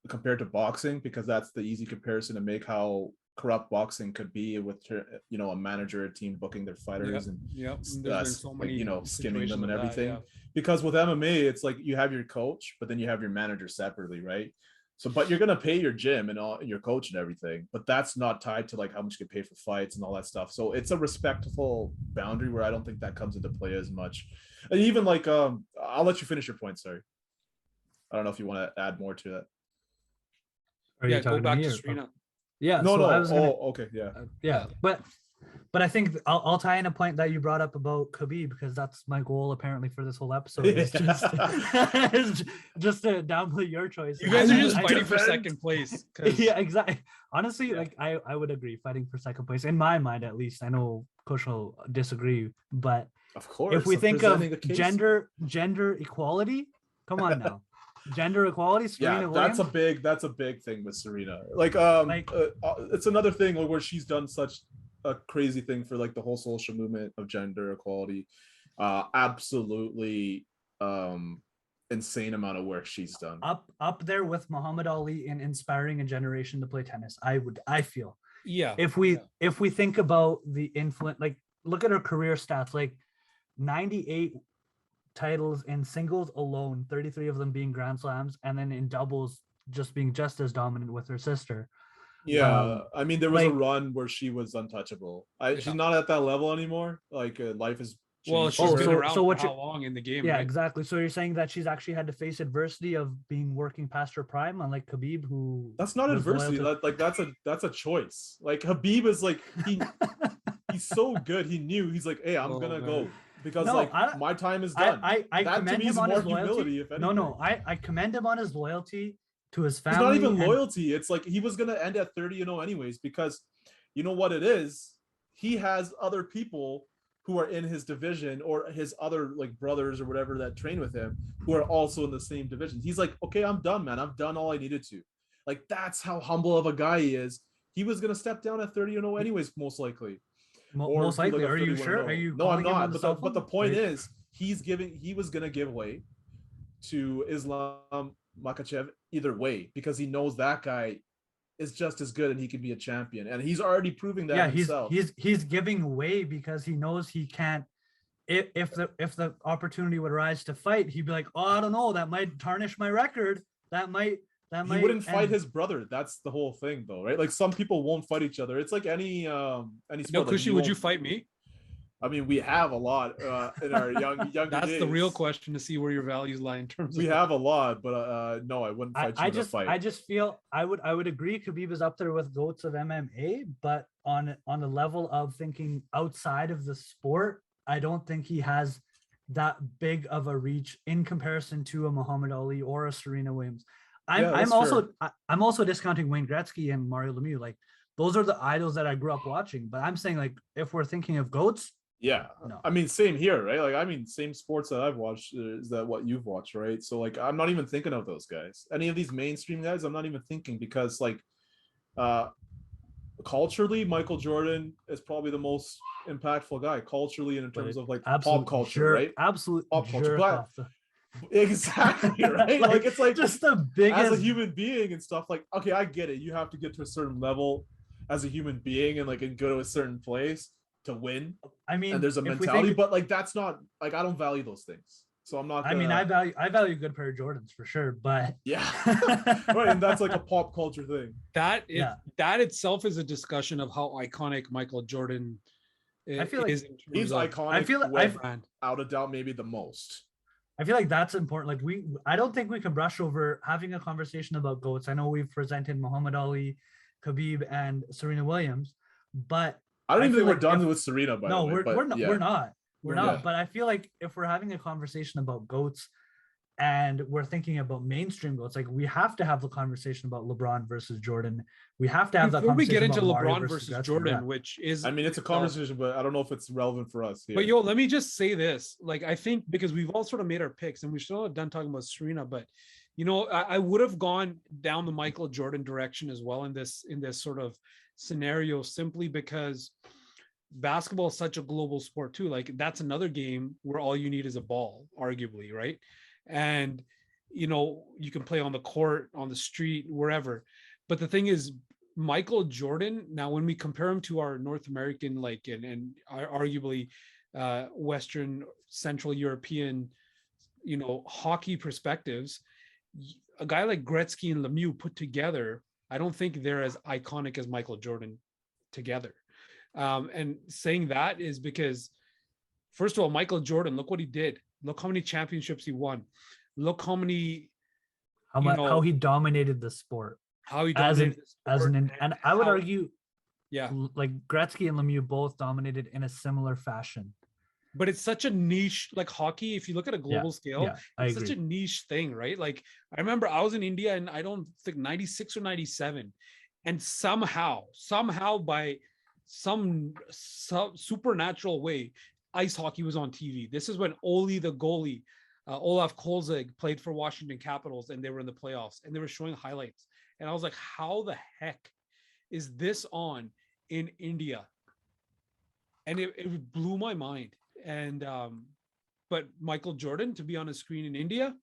compared to boxing, because that's the easy comparison to make how corrupt boxing could be with, you know, a manager, a team booking their fighters and so many, you know, skimming them and everything. That. Because with MMA, it's like you have your coach, but then you have your manager separately, right? So, but you're gonna pay your gym and all your coach and everything, but that's not tied to like how much you can pay for fights and all that stuff. So it's a respectful boundary where I don't think that comes into play as much. And even like, I'll let you finish your point. Sorry, I don't know if you want to add more to that. Go back to Serena. Yeah. No. I was okay. Yeah. But I think I'll tie in a point that you brought up about Khabib, because that's my goal apparently for this whole episode. Is just, just to downplay your choice. You guys are just fighting for second place. Yeah, exactly. Honestly, like I would agree, fighting for second place in my mind, at least. I know Kush will disagree, but of course, if we think of gender equality, come on now. Gender equality, Serena Williams. That's a big thing with Serena. Like it's another thing where she's done such a crazy thing for like the whole social movement of gender equality. Absolutely insane amount of work she's done. Up there with Muhammad Ali in inspiring a generation to play tennis. I feel. Yeah. If we think about the influence, like look at her career stats, like 98 titles in singles alone, 33 of them being Grand Slams, and then in doubles just being just as dominant with her sister. Yeah, I mean, there was a like- run where she was untouchable. She's Yeah. not at that level anymore. Like life has Well, changed. she's for been her. around so for what how you- long in the game? Yeah, right? exactly. So you're saying that she's actually had to face adversity of being working past her prime, unlike Khabib, who That's not was loyal adversity. to- That's a choice. Like Habib is like he's so good. He knew he's like, hey, I'm Oh, gonna man. go because No, like I- my time is done. I That to commend me him is on more his loyalty. humility, if anything. No, I commend him on his loyalty to his It's family. not even and- loyalty. It's like he was gonna end at 30-0 anyways, because you know what it is? He has other people who are in his division or his other like brothers or whatever that train with him who are also in the same division. He's like, okay, I'm done, man. I've done all I needed to. Like that's how humble of a guy he is. He was gonna step down at 30-0 anyways, most likely. Or Most do, like, likely. a Are you 31-0. sure? Are you? No, I'm calling him on not. the cell But the phone? point Right. is, he was gonna give way to Islam Makhachev either way because he knows that guy is just as good and he can be a champion, and he's already proving that Yeah, himself. he's giving way because he knows he can't. If the opportunity would rise to fight, he'd be like, oh, I don't know, that might tarnish my record. That might. He wouldn't fight end. his brother. That's the whole thing, though, right? Like some people won't fight each other. It's like any sport. No, like, Kushi, would you won't- fight me? I mean, we have a lot in our younger That's days. the real question to see where your values lie in terms We of have a lot, but no, I wouldn't fight you in a fight. I just feel I would agree Khabib is up there with GOATs of MMA, but on the level of thinking outside of the sport, I don't think he has that big of a reach in comparison to a Muhammad Ali or a Serena Williams. I'm also discounting Wayne Gretzky and Mario Lemieux. Like those are the idols that I grew up watching. But I'm saying like if we're thinking of GOATs, Yeah, no. I mean, same here, right? Like, I mean, same sports that I've watched is that what you've watched, right? So, like, I'm not even thinking of those guys. Any of these mainstream guys, I'm not even thinking because, like, culturally, Michael Jordan is probably the most impactful guy culturally and in terms of like pop culture, right? Absolute Pop culture, jerk but off the- exactly, right? like, it's like just the biggest. as a human being and stuff. Like, okay, I get it. You have to get to a certain level as a human being and like and go to a certain place to win. I mean, And there's a if we mentality, think- but like that's not like I don't value those things. So I'm not. I mean, I value good pair of Jordans for sure, but Yeah, right, and that's like a pop culture thing. that. Yeah. That itself is a discussion of how iconic Michael Jordan I feel like is. in terms He's of iconic. I feel like with, brand. out of doubt, maybe the most. I feel like that's important. Like I don't think we can brush over having a conversation about GOATs. I know we've presented Muhammad Ali, Khabib, and Serena Williams, but I don't I even feel think we're like done if- with Serena. By no, the way, we're not. yeah. We're not. We're Yeah. not. But I feel like if we're having a conversation about GOATs and we're thinking about mainstream GOATs, like we have to have the conversation about LeBron versus Jordan. We have to have that Before we get conversation into about Mario LeBron versus Gretzky, Jordan, yeah. which is, I mean, it's a conversation, but I don't know if it's relevant for us here. But yo, let me just say this. Like, I think because we've all sort of made our picks and we're still not done talking about Serena, but you know, I would have gone down the Michael Jordan direction as well in this sort of scenario, simply because basketball is such a global sport too. Like that's another game where all you need is a ball, arguably, right? And you know, you can play on the court, on the street, wherever. But the thing is, Michael Jordan, now when we compare him to our North American, like, and arguably Western, Central European, you know, hockey perspectives, a guy like Gretzky and Lemieux put together, I don't think they're as iconic as Michael Jordan together. And saying that is because, first of all, Michael Jordan, look what he did. Look how many championships he won. Look how many, how he dominated the sport. how he As dominated the sport, and I would how- argue, yeah. like Gretzky and Lemieux both dominated in a similar fashion. But it's such a niche, like hockey. If you look at a global scale, Yeah, I it's agree. such a niche thing, right? Like I remember I was in India and I don't think 96 or 97, and somehow by some supernatural way, ice hockey was on TV. This is when Oli the goalie, Olaf Kolzig, played for Washington Capitals, and they were in the playoffs, and they were showing highlights. And I was like, how the heck is this on in India? and it blew my mind. And but Michael Jordan to be on a screen in India,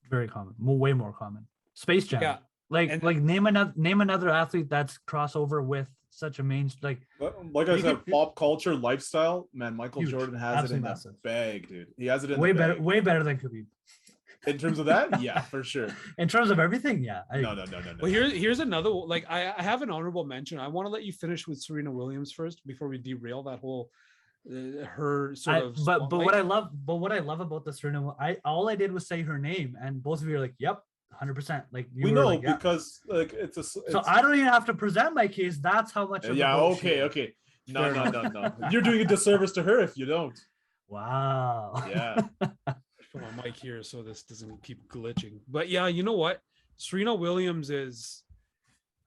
Very common, way more common. Space Jam. yeah. Like And name another athlete that's crossover with such a main Like I Make said, it- pop culture lifestyle, man. Michael Huge. Jordan has it in Absolutely the massive. bag, dude. He has it in way the better, bag. way better than Khabib. In terms of that, yeah, for sure. In terms of everything, yeah. No. well, here's another, like I have an honorable mention. I want to let you finish with Serena Williams first before we derail that whole her sort of. But what spotlight. I love about the Serena, all I did was say her name, and both of you are like, "Yep, 100%." Like you We were know like, "Yeah." because like it's a. So I don't even have to present my case. That's how much. Of Yeah. a goat she is. Okay. No. You're doing a disservice to her if you don't. Wow. Yeah. Put my mic here so this doesn't keep glitching. But yeah, you know what? Serena Williams is,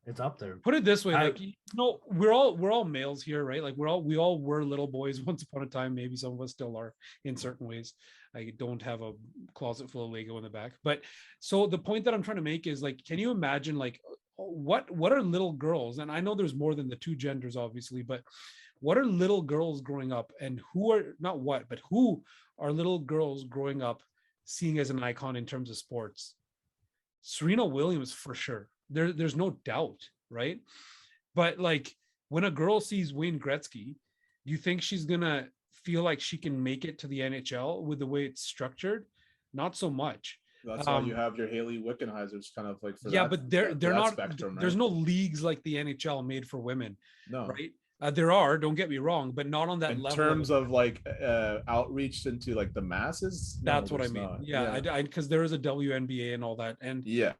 It's up there. put it this way, like we're all males here, right? Like we all were little boys once upon a time. Maybe some of us still are in certain ways. I don't have a closet full of Lego in the back. But so the point that I'm trying to make is like, can you imagine like what are little girls? And I know there's more than the two genders, obviously, but what are little girls growing up, and who are little girls growing up seeing as an icon in terms of sports? Serena Williams for sure. There's no doubt, right? But like when a girl sees Wayne Gretzky, do you think she's gonna feel like she can make it to the NHL with the way it's structured? Not so much. That's why you have your Haley Wickenheisers kind of like for Yeah, that, but they're for that not. spectrum, There's right? no leagues like the NHL made for women, No. right? There are. Don't get me wrong, but not on that In level. terms of like outreach into like the masses. No, That's what I there's mean. not. Yeah, because there is a WNBA and all that, and Yeah.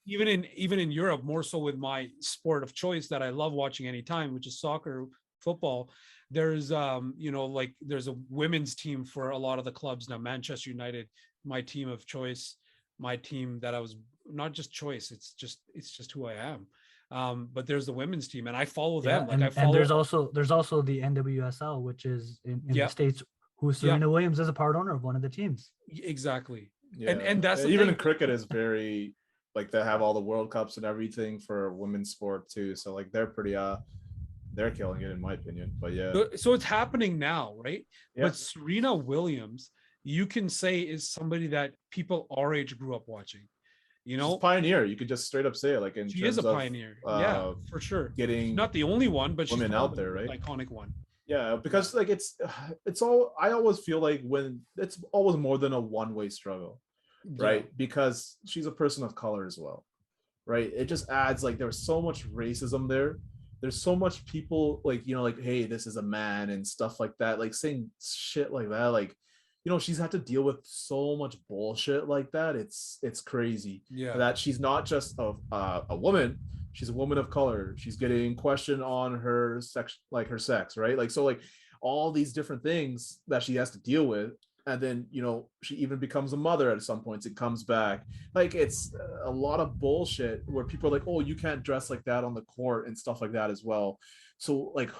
even in Europe, more so with my sport of choice that I love watching anytime, which is soccer, football. There's like there's a women's team for a lot of the clubs now. Manchester United, my team of choice, my team that I was not just choice. It's just who I am. But there's the women's team, and I follow them. and, I follow. and there's also the NWSL, which is in the States, who Serena Williams is a part owner of one of the teams. Exactly. Yeah. And that's the even thing. in cricket is very like they have all the World Cups and everything for women's sport too. So like they're pretty they're killing it in my opinion. But yeah. So it's happening now, right? Yeah. But Serena Williams, you can say, is somebody that people our age grew up watching. You know, She's a pioneer. You could just straight up say it. Like in she terms is a of, pioneer. Yeah, for sure. Getting Not the only one, but she's women out probably there, the right? iconic one. Yeah, because like it's all. I always feel like when it's always more than a one-way struggle, right? Yeah. Because she's a person of color as well, right? It just adds like there's so much racism there. There's so much people like like hey, this is a man and stuff like that, like saying shit like that, like she's had to deal with so much bullshit like that. It's crazy. Yeah. That she's not just a woman. She's a woman of color. She's getting questioned on her sex, like her sex, right? Like so, like all these different things that she has to deal with, and then she even becomes a mother at some points. It comes back, like it's a lot of bullshit where people are like, oh, you can't dress like that on the court and stuff like that as well. So like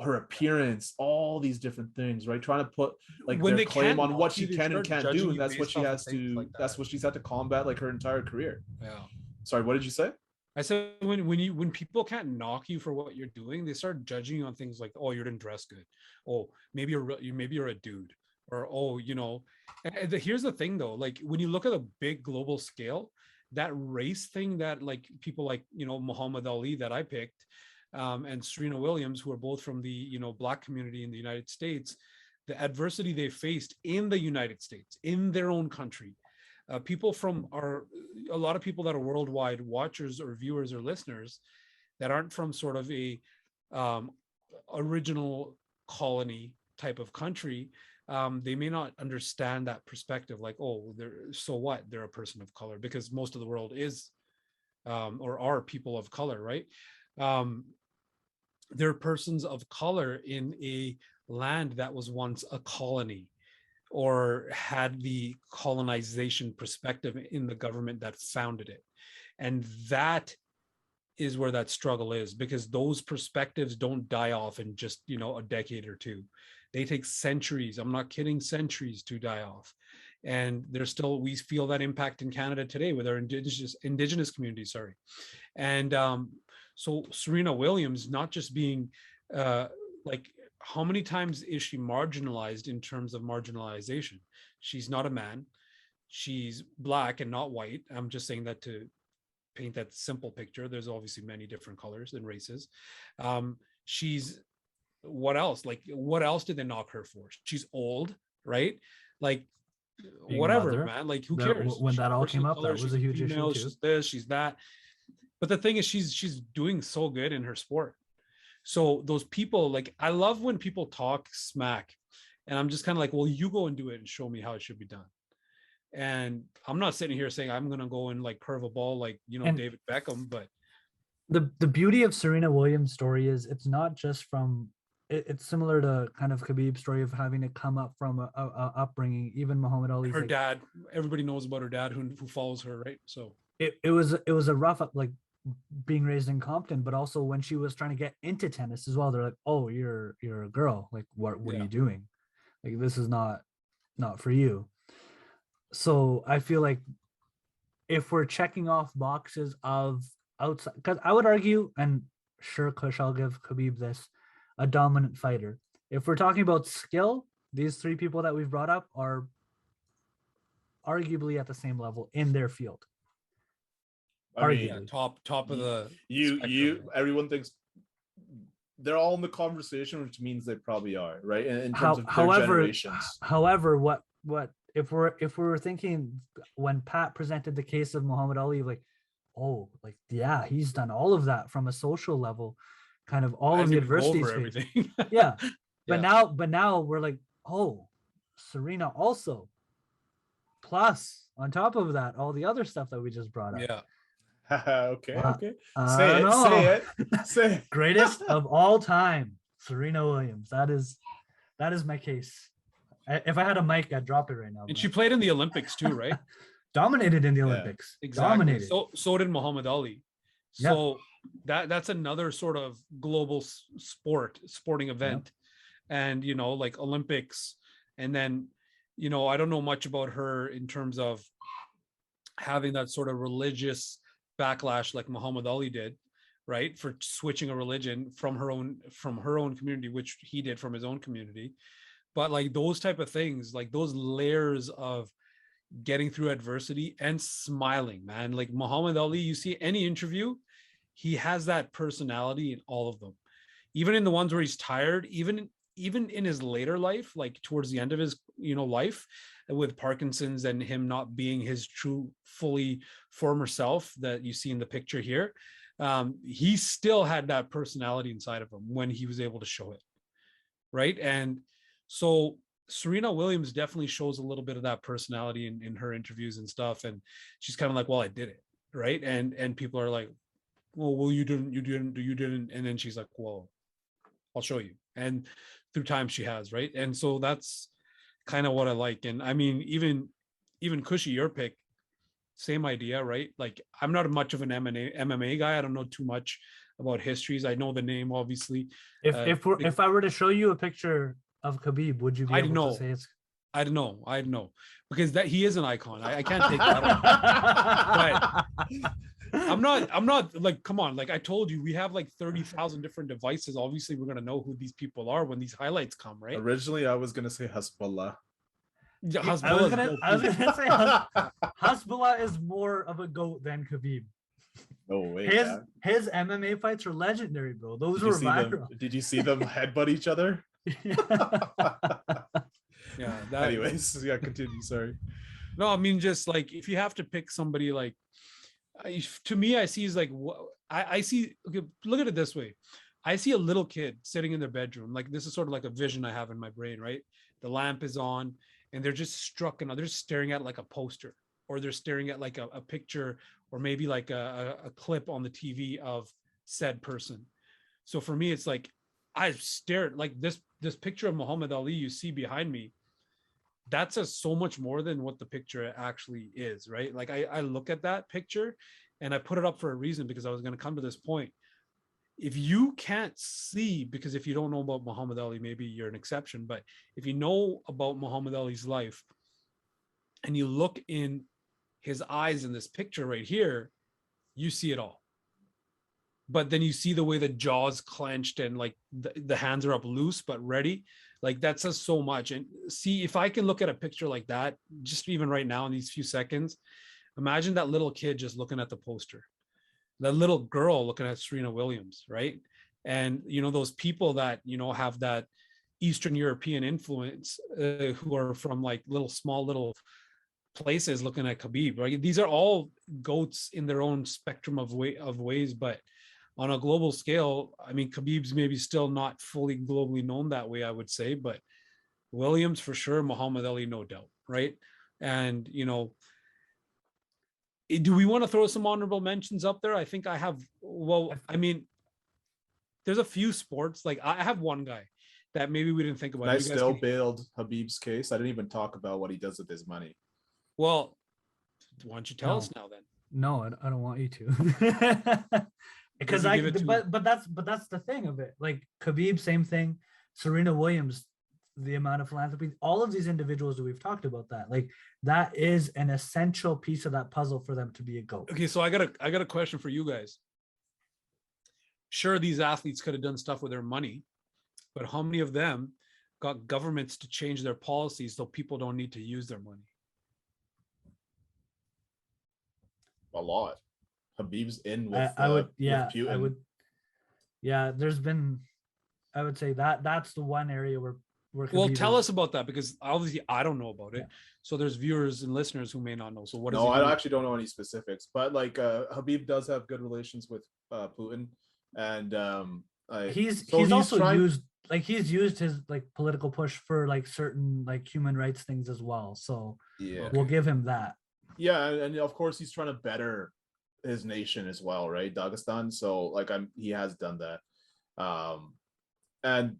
her appearance, all these different things, right? Trying to put like When their they claim can't on what mock she you, they can and start can't do, judging and you that's what based she off of has things to. like That's that. what she's had to combat like her entire career. Yeah. Sorry, what did you say? I said when people can't knock you for what you're doing, they start judging you on things like, oh, you didn't dress good. Oh, maybe you're a dude, or oh, here's the thing though, like when you look at a big global scale, that race thing that like people like Muhammad Ali that I picked, and Serena Williams, who are both from the Black community in the United States, the adversity they faced in the United States, in their own country. A lot of people that are worldwide watchers or viewers or listeners that aren't from sort of a original colony type of country, they may not understand that perspective. Like, oh, so what? They're a person of color, because most of the world is or are people of color, right? They're persons of color in a land that was once a colony, or had the colonization perspective in the government that founded it. And that is where that struggle is, because those perspectives don't die off in just, a decade or two. They take centuries. I'm not kidding, centuries to die off. And we feel that impact in Canada today with our indigenous community, sorry. And so Serena Williams, not just being like how many times is she marginalized in terms of marginalization? She's not a man. She's black and not white. I'm just saying that to paint that simple picture. There's obviously many different colors and races. She's what else? Like, what else did they knock her for? She's old, right? Like, Being a whatever, mother. man. Like, who That- cares? when She's that a all person came of up, that color, was she's a huge issue female, too. She's this, she's that. But the thing is, she's doing so good in her sport. So those people, like, I love when people talk smack, and I'm just kind of like, well, you go and do it and show me how it should be done. And I'm not sitting here saying I'm gonna go and like curve a ball like, you know, And- David Beckham, but The beauty of Serena Williams' story is it's not just from it's similar to kind of Khabib's story of having to come up from a upbringing. Even Muhammad Ali's her like, dad, everybody knows about her dad who follows her, right? So it was a rough like being raised in Compton, but also when she was trying to get into tennis as well, they're like, oh, you're a girl, like what are Yeah. you doing? Like this is not for you. So I feel like if we're checking off boxes of outside, because I would argue, and sure, Kush, I'll give Khabib this, a dominant fighter. If we're talking about skill, these three people that we've brought up are arguably at the same level in their field. I mean, yeah, top of the you spectrum. everyone thinks they're all in the conversation, which means they probably are, right? In terms of their generations. However, what if we're thinking when Pat presented the case of Muhammad Ali, like, oh, like yeah, he's done all of that from a social level, kind of all I of the didn't go adversities. over everything. Yeah. Yeah. But now we're like, oh, Serena also. Plus, on top of that, all the other stuff that we just brought up. Yeah. Okay, Uh, okay. I Say don't it, say know. it, say it. Greatest of all time, Serena Williams. That is my case. If I had a mic, I'd drop it right now. And but she played in the Olympics too, right? dominated in the Yeah, Olympics. Exactly. Dominated. So did Muhammad Ali. Yeah. So that's another sort of global sporting event. And, you know, like Olympics. And then, you know, I don't know much about her in terms of having that sort of religious backlash like Muhammad Ali did, right? For switching a religion from her own community, which he did from his own community. But like those type of things, like those layers of getting through adversity and smiling, man. Like Muhammad Ali, you see any interview, he has that personality in all of them. Even in the ones where he's tired, even in his later life, like towards the end of his, you know, life with Parkinson's and him not being his true, fully former self that you see in the picture here, he still had that personality inside of him when he was able to show it, right? And so Serena Williams definitely shows a little bit of that personality in her interviews and stuff, and she's kind of like, well, I did it, right? And people are like, well, you didn't, and then she's like, well, I'll show you. And through time she has, right? And so that's kind of what I like. And I mean, even Cushy, your pick, same idea, right? Like I'm not much of an MMA guy. I don't know too much about histories. I know the name, obviously. If I were to show you a picture of Khabib, would you be able to say it's I don't know because that he is an icon. I can't take that off. But I'm not like, come on, like I told you, we have like 30,000 different devices. Obviously we're going to know who these people are when these highlights come, right? Originally, I was gonna say Hezbollah. Yeah, I was gonna say Hasbulla is more of a GOAT than Khabib. No way. His MMA fights are legendary, bro. Those Did you were see viral. Did you see them headbutt each other? Yeah. Anyways, yeah, continue. Sorry. No, I mean, just like if you have to pick somebody, like to me, I see is like I see. Okay, look at it this way. I see a little kid sitting in their bedroom. Like this is sort of like a vision I have in my brain, right? The lamp is on, and they're just struck, and they're staring at like a poster, or they're staring at like a picture, or maybe like a clip on the TV of said person. So for me, it's like I stared like this picture of Muhammad Ali you see behind me. That says so much more than what the picture actually is, right? Like I look at that picture and I put it up for a reason, because I was going to come to this point. If you can't see, because if you don't know about Muhammad Ali, maybe you're an exception, but if you know about Muhammad Ali's life and you look in his eyes in this picture right here, you see it all. but then you see the way the jaws clenched and like the hands are up loose but ready. Like that says so much. And see, if I can look at a picture like that, just even right now in these few seconds, imagine that little kid just looking at the poster, that little girl looking at Serena Williams, right? And those people that have that Eastern European influence, who are from like small little places looking at Khabib, right? These are all GOATs in their own spectrum of ways, but on a global scale, I mean, Khabib's maybe still not fully globally known that way, I would say, but Williams for sure, Muhammad Ali, no doubt, right? And, do we want to throw some honorable mentions up there? I think I have, I mean, there's a few sports, like I have one guy that maybe we didn't think about. I still build Habib's case. I didn't even talk about what he does with his money. Well, why don't you tell us now then? No, I don't want you to. Because but that's the thing of it. Like Khabib, same thing. Serena Williams, the amount of philanthropy, all of these individuals that we've talked about, that is an essential piece of that puzzle for them to be a GOAT. Okay, so I got a question for you guys. Sure, these athletes could have done stuff with their money, but how many of them got governments to change their policies so people don't need to use their money? A lot. Habib's in with I would, with Putin. I would, yeah. There's been, I would say that's the one area where. Well, tell us about that, because obviously I don't know about it. Yeah. So there's viewers and listeners who may not know. So what? No, I actually don't know any specifics, but like Habib does have good relations with Putin, and he's also used his like political push for like certain like human rights things as well. So yeah, we'll give him that. Yeah, and of course he's trying to better his nation as well, right? Dagestan. So like he has done that. And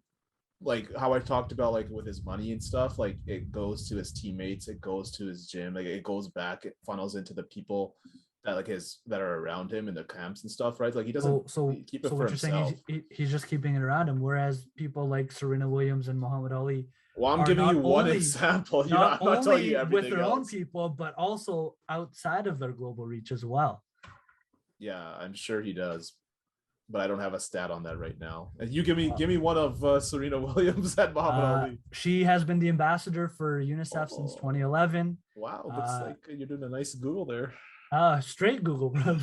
like how I talked about like with his money and stuff, like it goes to his teammates, it goes to his gym, like it goes back, it funnels into the people that that are around him in the camps and stuff, right? Like he doesn't keep it for what himself. You're saying he's just keeping it around him, whereas people like Serena Williams and Muhammad Ali. Well, I'm giving you one example. I'm not telling you everything with their else. own people, but also outside of their global reach as well. Yeah, I'm sure he does, but I don't have a stat on that right now. And you give me one of Serena Williams and Muhammad Ali. She has been the ambassador for UNICEF since 2011. Wow, looks like you're doing a nice Google there. Straight Google, bro.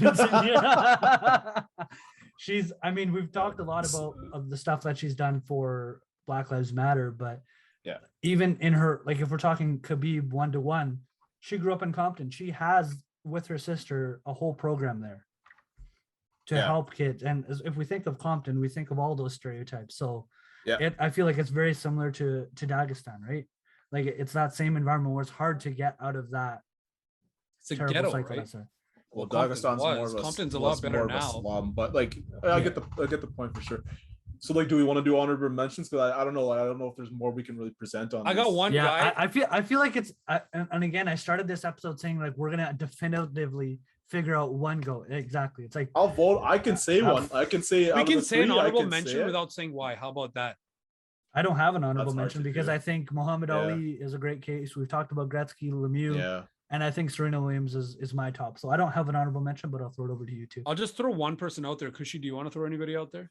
I mean, we've talked a lot about the stuff that she's done for Black Lives Matter, but yeah, even in her, like if we're talking Khabib 1-to-1, she grew up in Compton. She has, with her sister, a whole program there to help kids. And if we think of Compton, we think of all those stereotypes. So I feel like it's very similar to Dagestan, right? Like it's that same environment where it's hard to get out of that. It's a ghetto, right? Well, Dagestan's more of a Compton's a lot better now. Slum, but like I get the point for sure. So like, do we want to do honorable mentions? Because I don't know. I don't know if there's more we can really present on. I got one guy. I feel like it's and again, I started this episode saying like we're gonna definitively figure out one GOAT. Exactly. It's like I'll vote. I can say one. I can say we can say an honorable mention without saying why. How about that? I don't have an honorable mention because I think Muhammad Ali is a great case. We've talked about Gretzky, Lemieux, and I think Serena Williams is my top. So I don't have an honorable mention, but I'll throw it over to you too. I'll just throw one person out there. Kushi, do you want to throw anybody out there?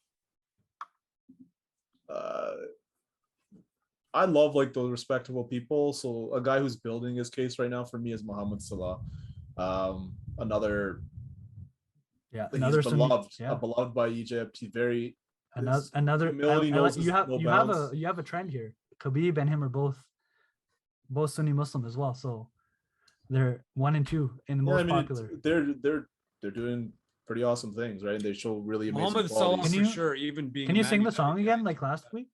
I love like those respectable people. So a guy who's building his case right now for me is Mohamed Salah. Another beloved by Egypt. He's very another you have a trend here. Khabib and him are both Sunni Muslim as well. So they're 1 and 2 in the most popular. They're doing pretty awesome things, right? And they show really amazing Mohamed Salah for sure, even being. Can you sing the song again like last week?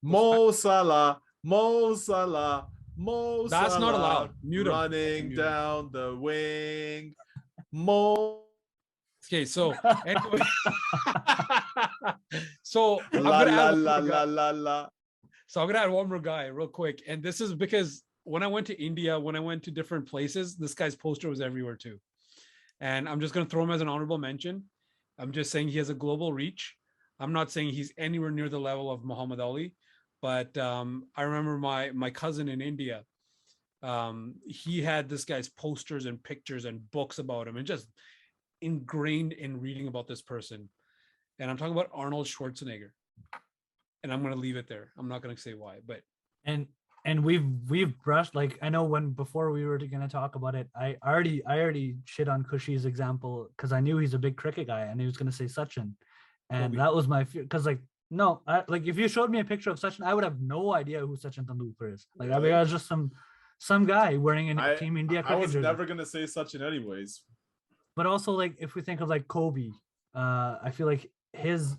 Mo Salah, Mo Salah, Mo Salah. That's not allowed. Mute running down the wing. Mo. Okay, so anyway, so I'm gonna add one more guy real quick, and this is because when I went to India, when I went to different places, this guy's poster was everywhere too. And I'm just going to throw him as an honorable mention. I'm just saying he has a global reach. I'm not saying he's anywhere near the level of Muhammad Ali, but I remember my cousin in India. He had this guy's posters and pictures and books about him, and just ingrained in reading about this person. and I'm talking about Arnold Schwarzenegger. And I'm gonna leave it there. I'm not gonna say why, but And we've brushed, like, I know when before we were gonna talk about it, I already shit on Kushi's example because I knew he's a big cricket guy and he was gonna say Sachin, and Kobe. that was my fear because like no, like if you showed me a picture of Sachin, I would have no idea who Sachin Tendulkar is. Like I mean, Really? I was just some guy wearing a Team India I cricket was jersey. never gonna say Sachin anyways. But also like if we think of like Kobe, I feel like his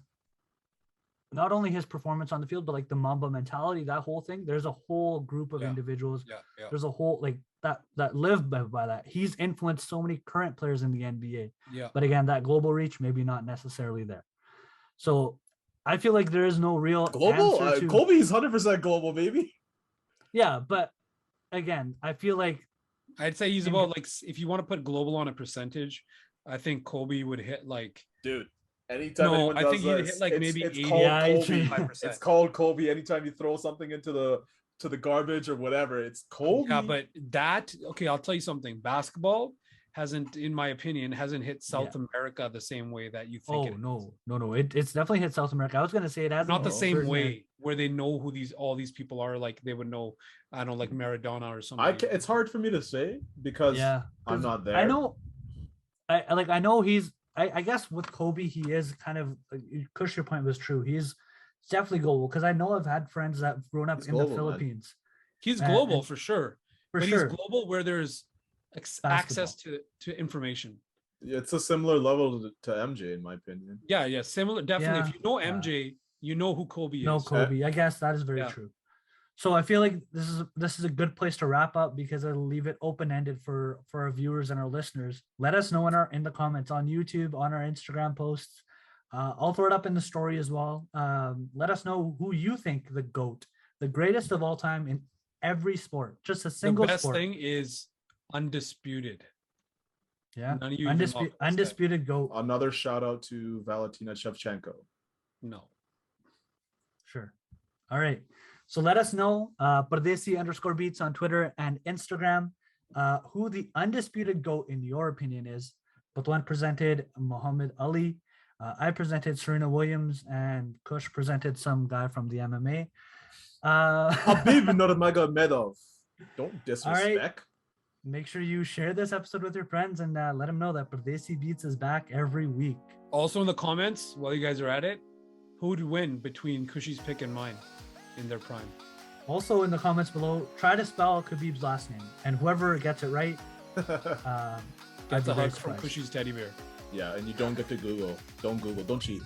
not only his performance on the field, but like the Mamba mentality, that whole thing. There's a whole group of Yeah. individuals. yeah. There's a whole like that live by that. He's influenced so many current players in the NBA. Yeah. But again, that global reach maybe not necessarily there. So I feel like there is no real Global? answer to Kobe's 100% global, baby. yeah, but again, I feel like I'd say he's In- about like if you want to put global on a percentage, I think Kobe would hit like Dude, anytime No, anyone I does think he'd that, hit like maybe it's 80. called Yeah, Kobe. 85%. It's called Kobe. Anytime you throw something into the garbage or whatever, it's Kobe. Yeah, but that okay, I'll tell you something. Basketball hasn't, in my opinion, hasn't hit South America the same way that you think. no. It's definitely hit South America. I was gonna say it hasn't Not the hit same certain way where they know who all these people are. Like they would know, I don't know, like Maradona or something. it's hard for me to say because yeah, I'm 'cause not there. I know I know he's I guess with Kobe he is kind of Kush, your point was true. He's definitely global because I know I've had friends that have grown up He's in global, the man. Philippines. He's And- global and for sure, for but sure. he's global where there's access to information. It's a similar level to MJ in my opinion. Yeah, similar. Definitely, Yeah, if you know yeah. MJ, you know who Kobe No is. Kobe. I guess that is very Yeah. true. So I feel like this is a good place to wrap up because it'll leave it open-ended for our viewers and our listeners. Let us know in the comments on YouTube, on our Instagram posts. I'll throw it up in the story as well. Let us know who you think the GOAT, the greatest of all time in every sport, just a The single best sport. thing is undisputed. Yeah, None of you even know what I said. undisputed GOAT. Another shout out to Valentina Shevchenko. No. Sure. All right. So let us know, Pardesi_Beats on Twitter and Instagram, who the undisputed GOAT in your opinion is. Batuan presented Muhammad Ali. I presented Serena Williams, and Kush presented some guy from the MMA. Habib Nurmagomedov. Don't disrespect. Make sure you share this episode with your friends and let them know that Pardesi Beats is back every week. Also in the comments, while you guys are at it, who would win between Kushi's pick and mine in their prime? Also in the comments below, try to spell Khabib's last name, and whoever gets it right, I'd That's be a very hug from surprised. Kushi's teddy bear. Yeah, and you don't get to Google. Don't Google. Don't cheat.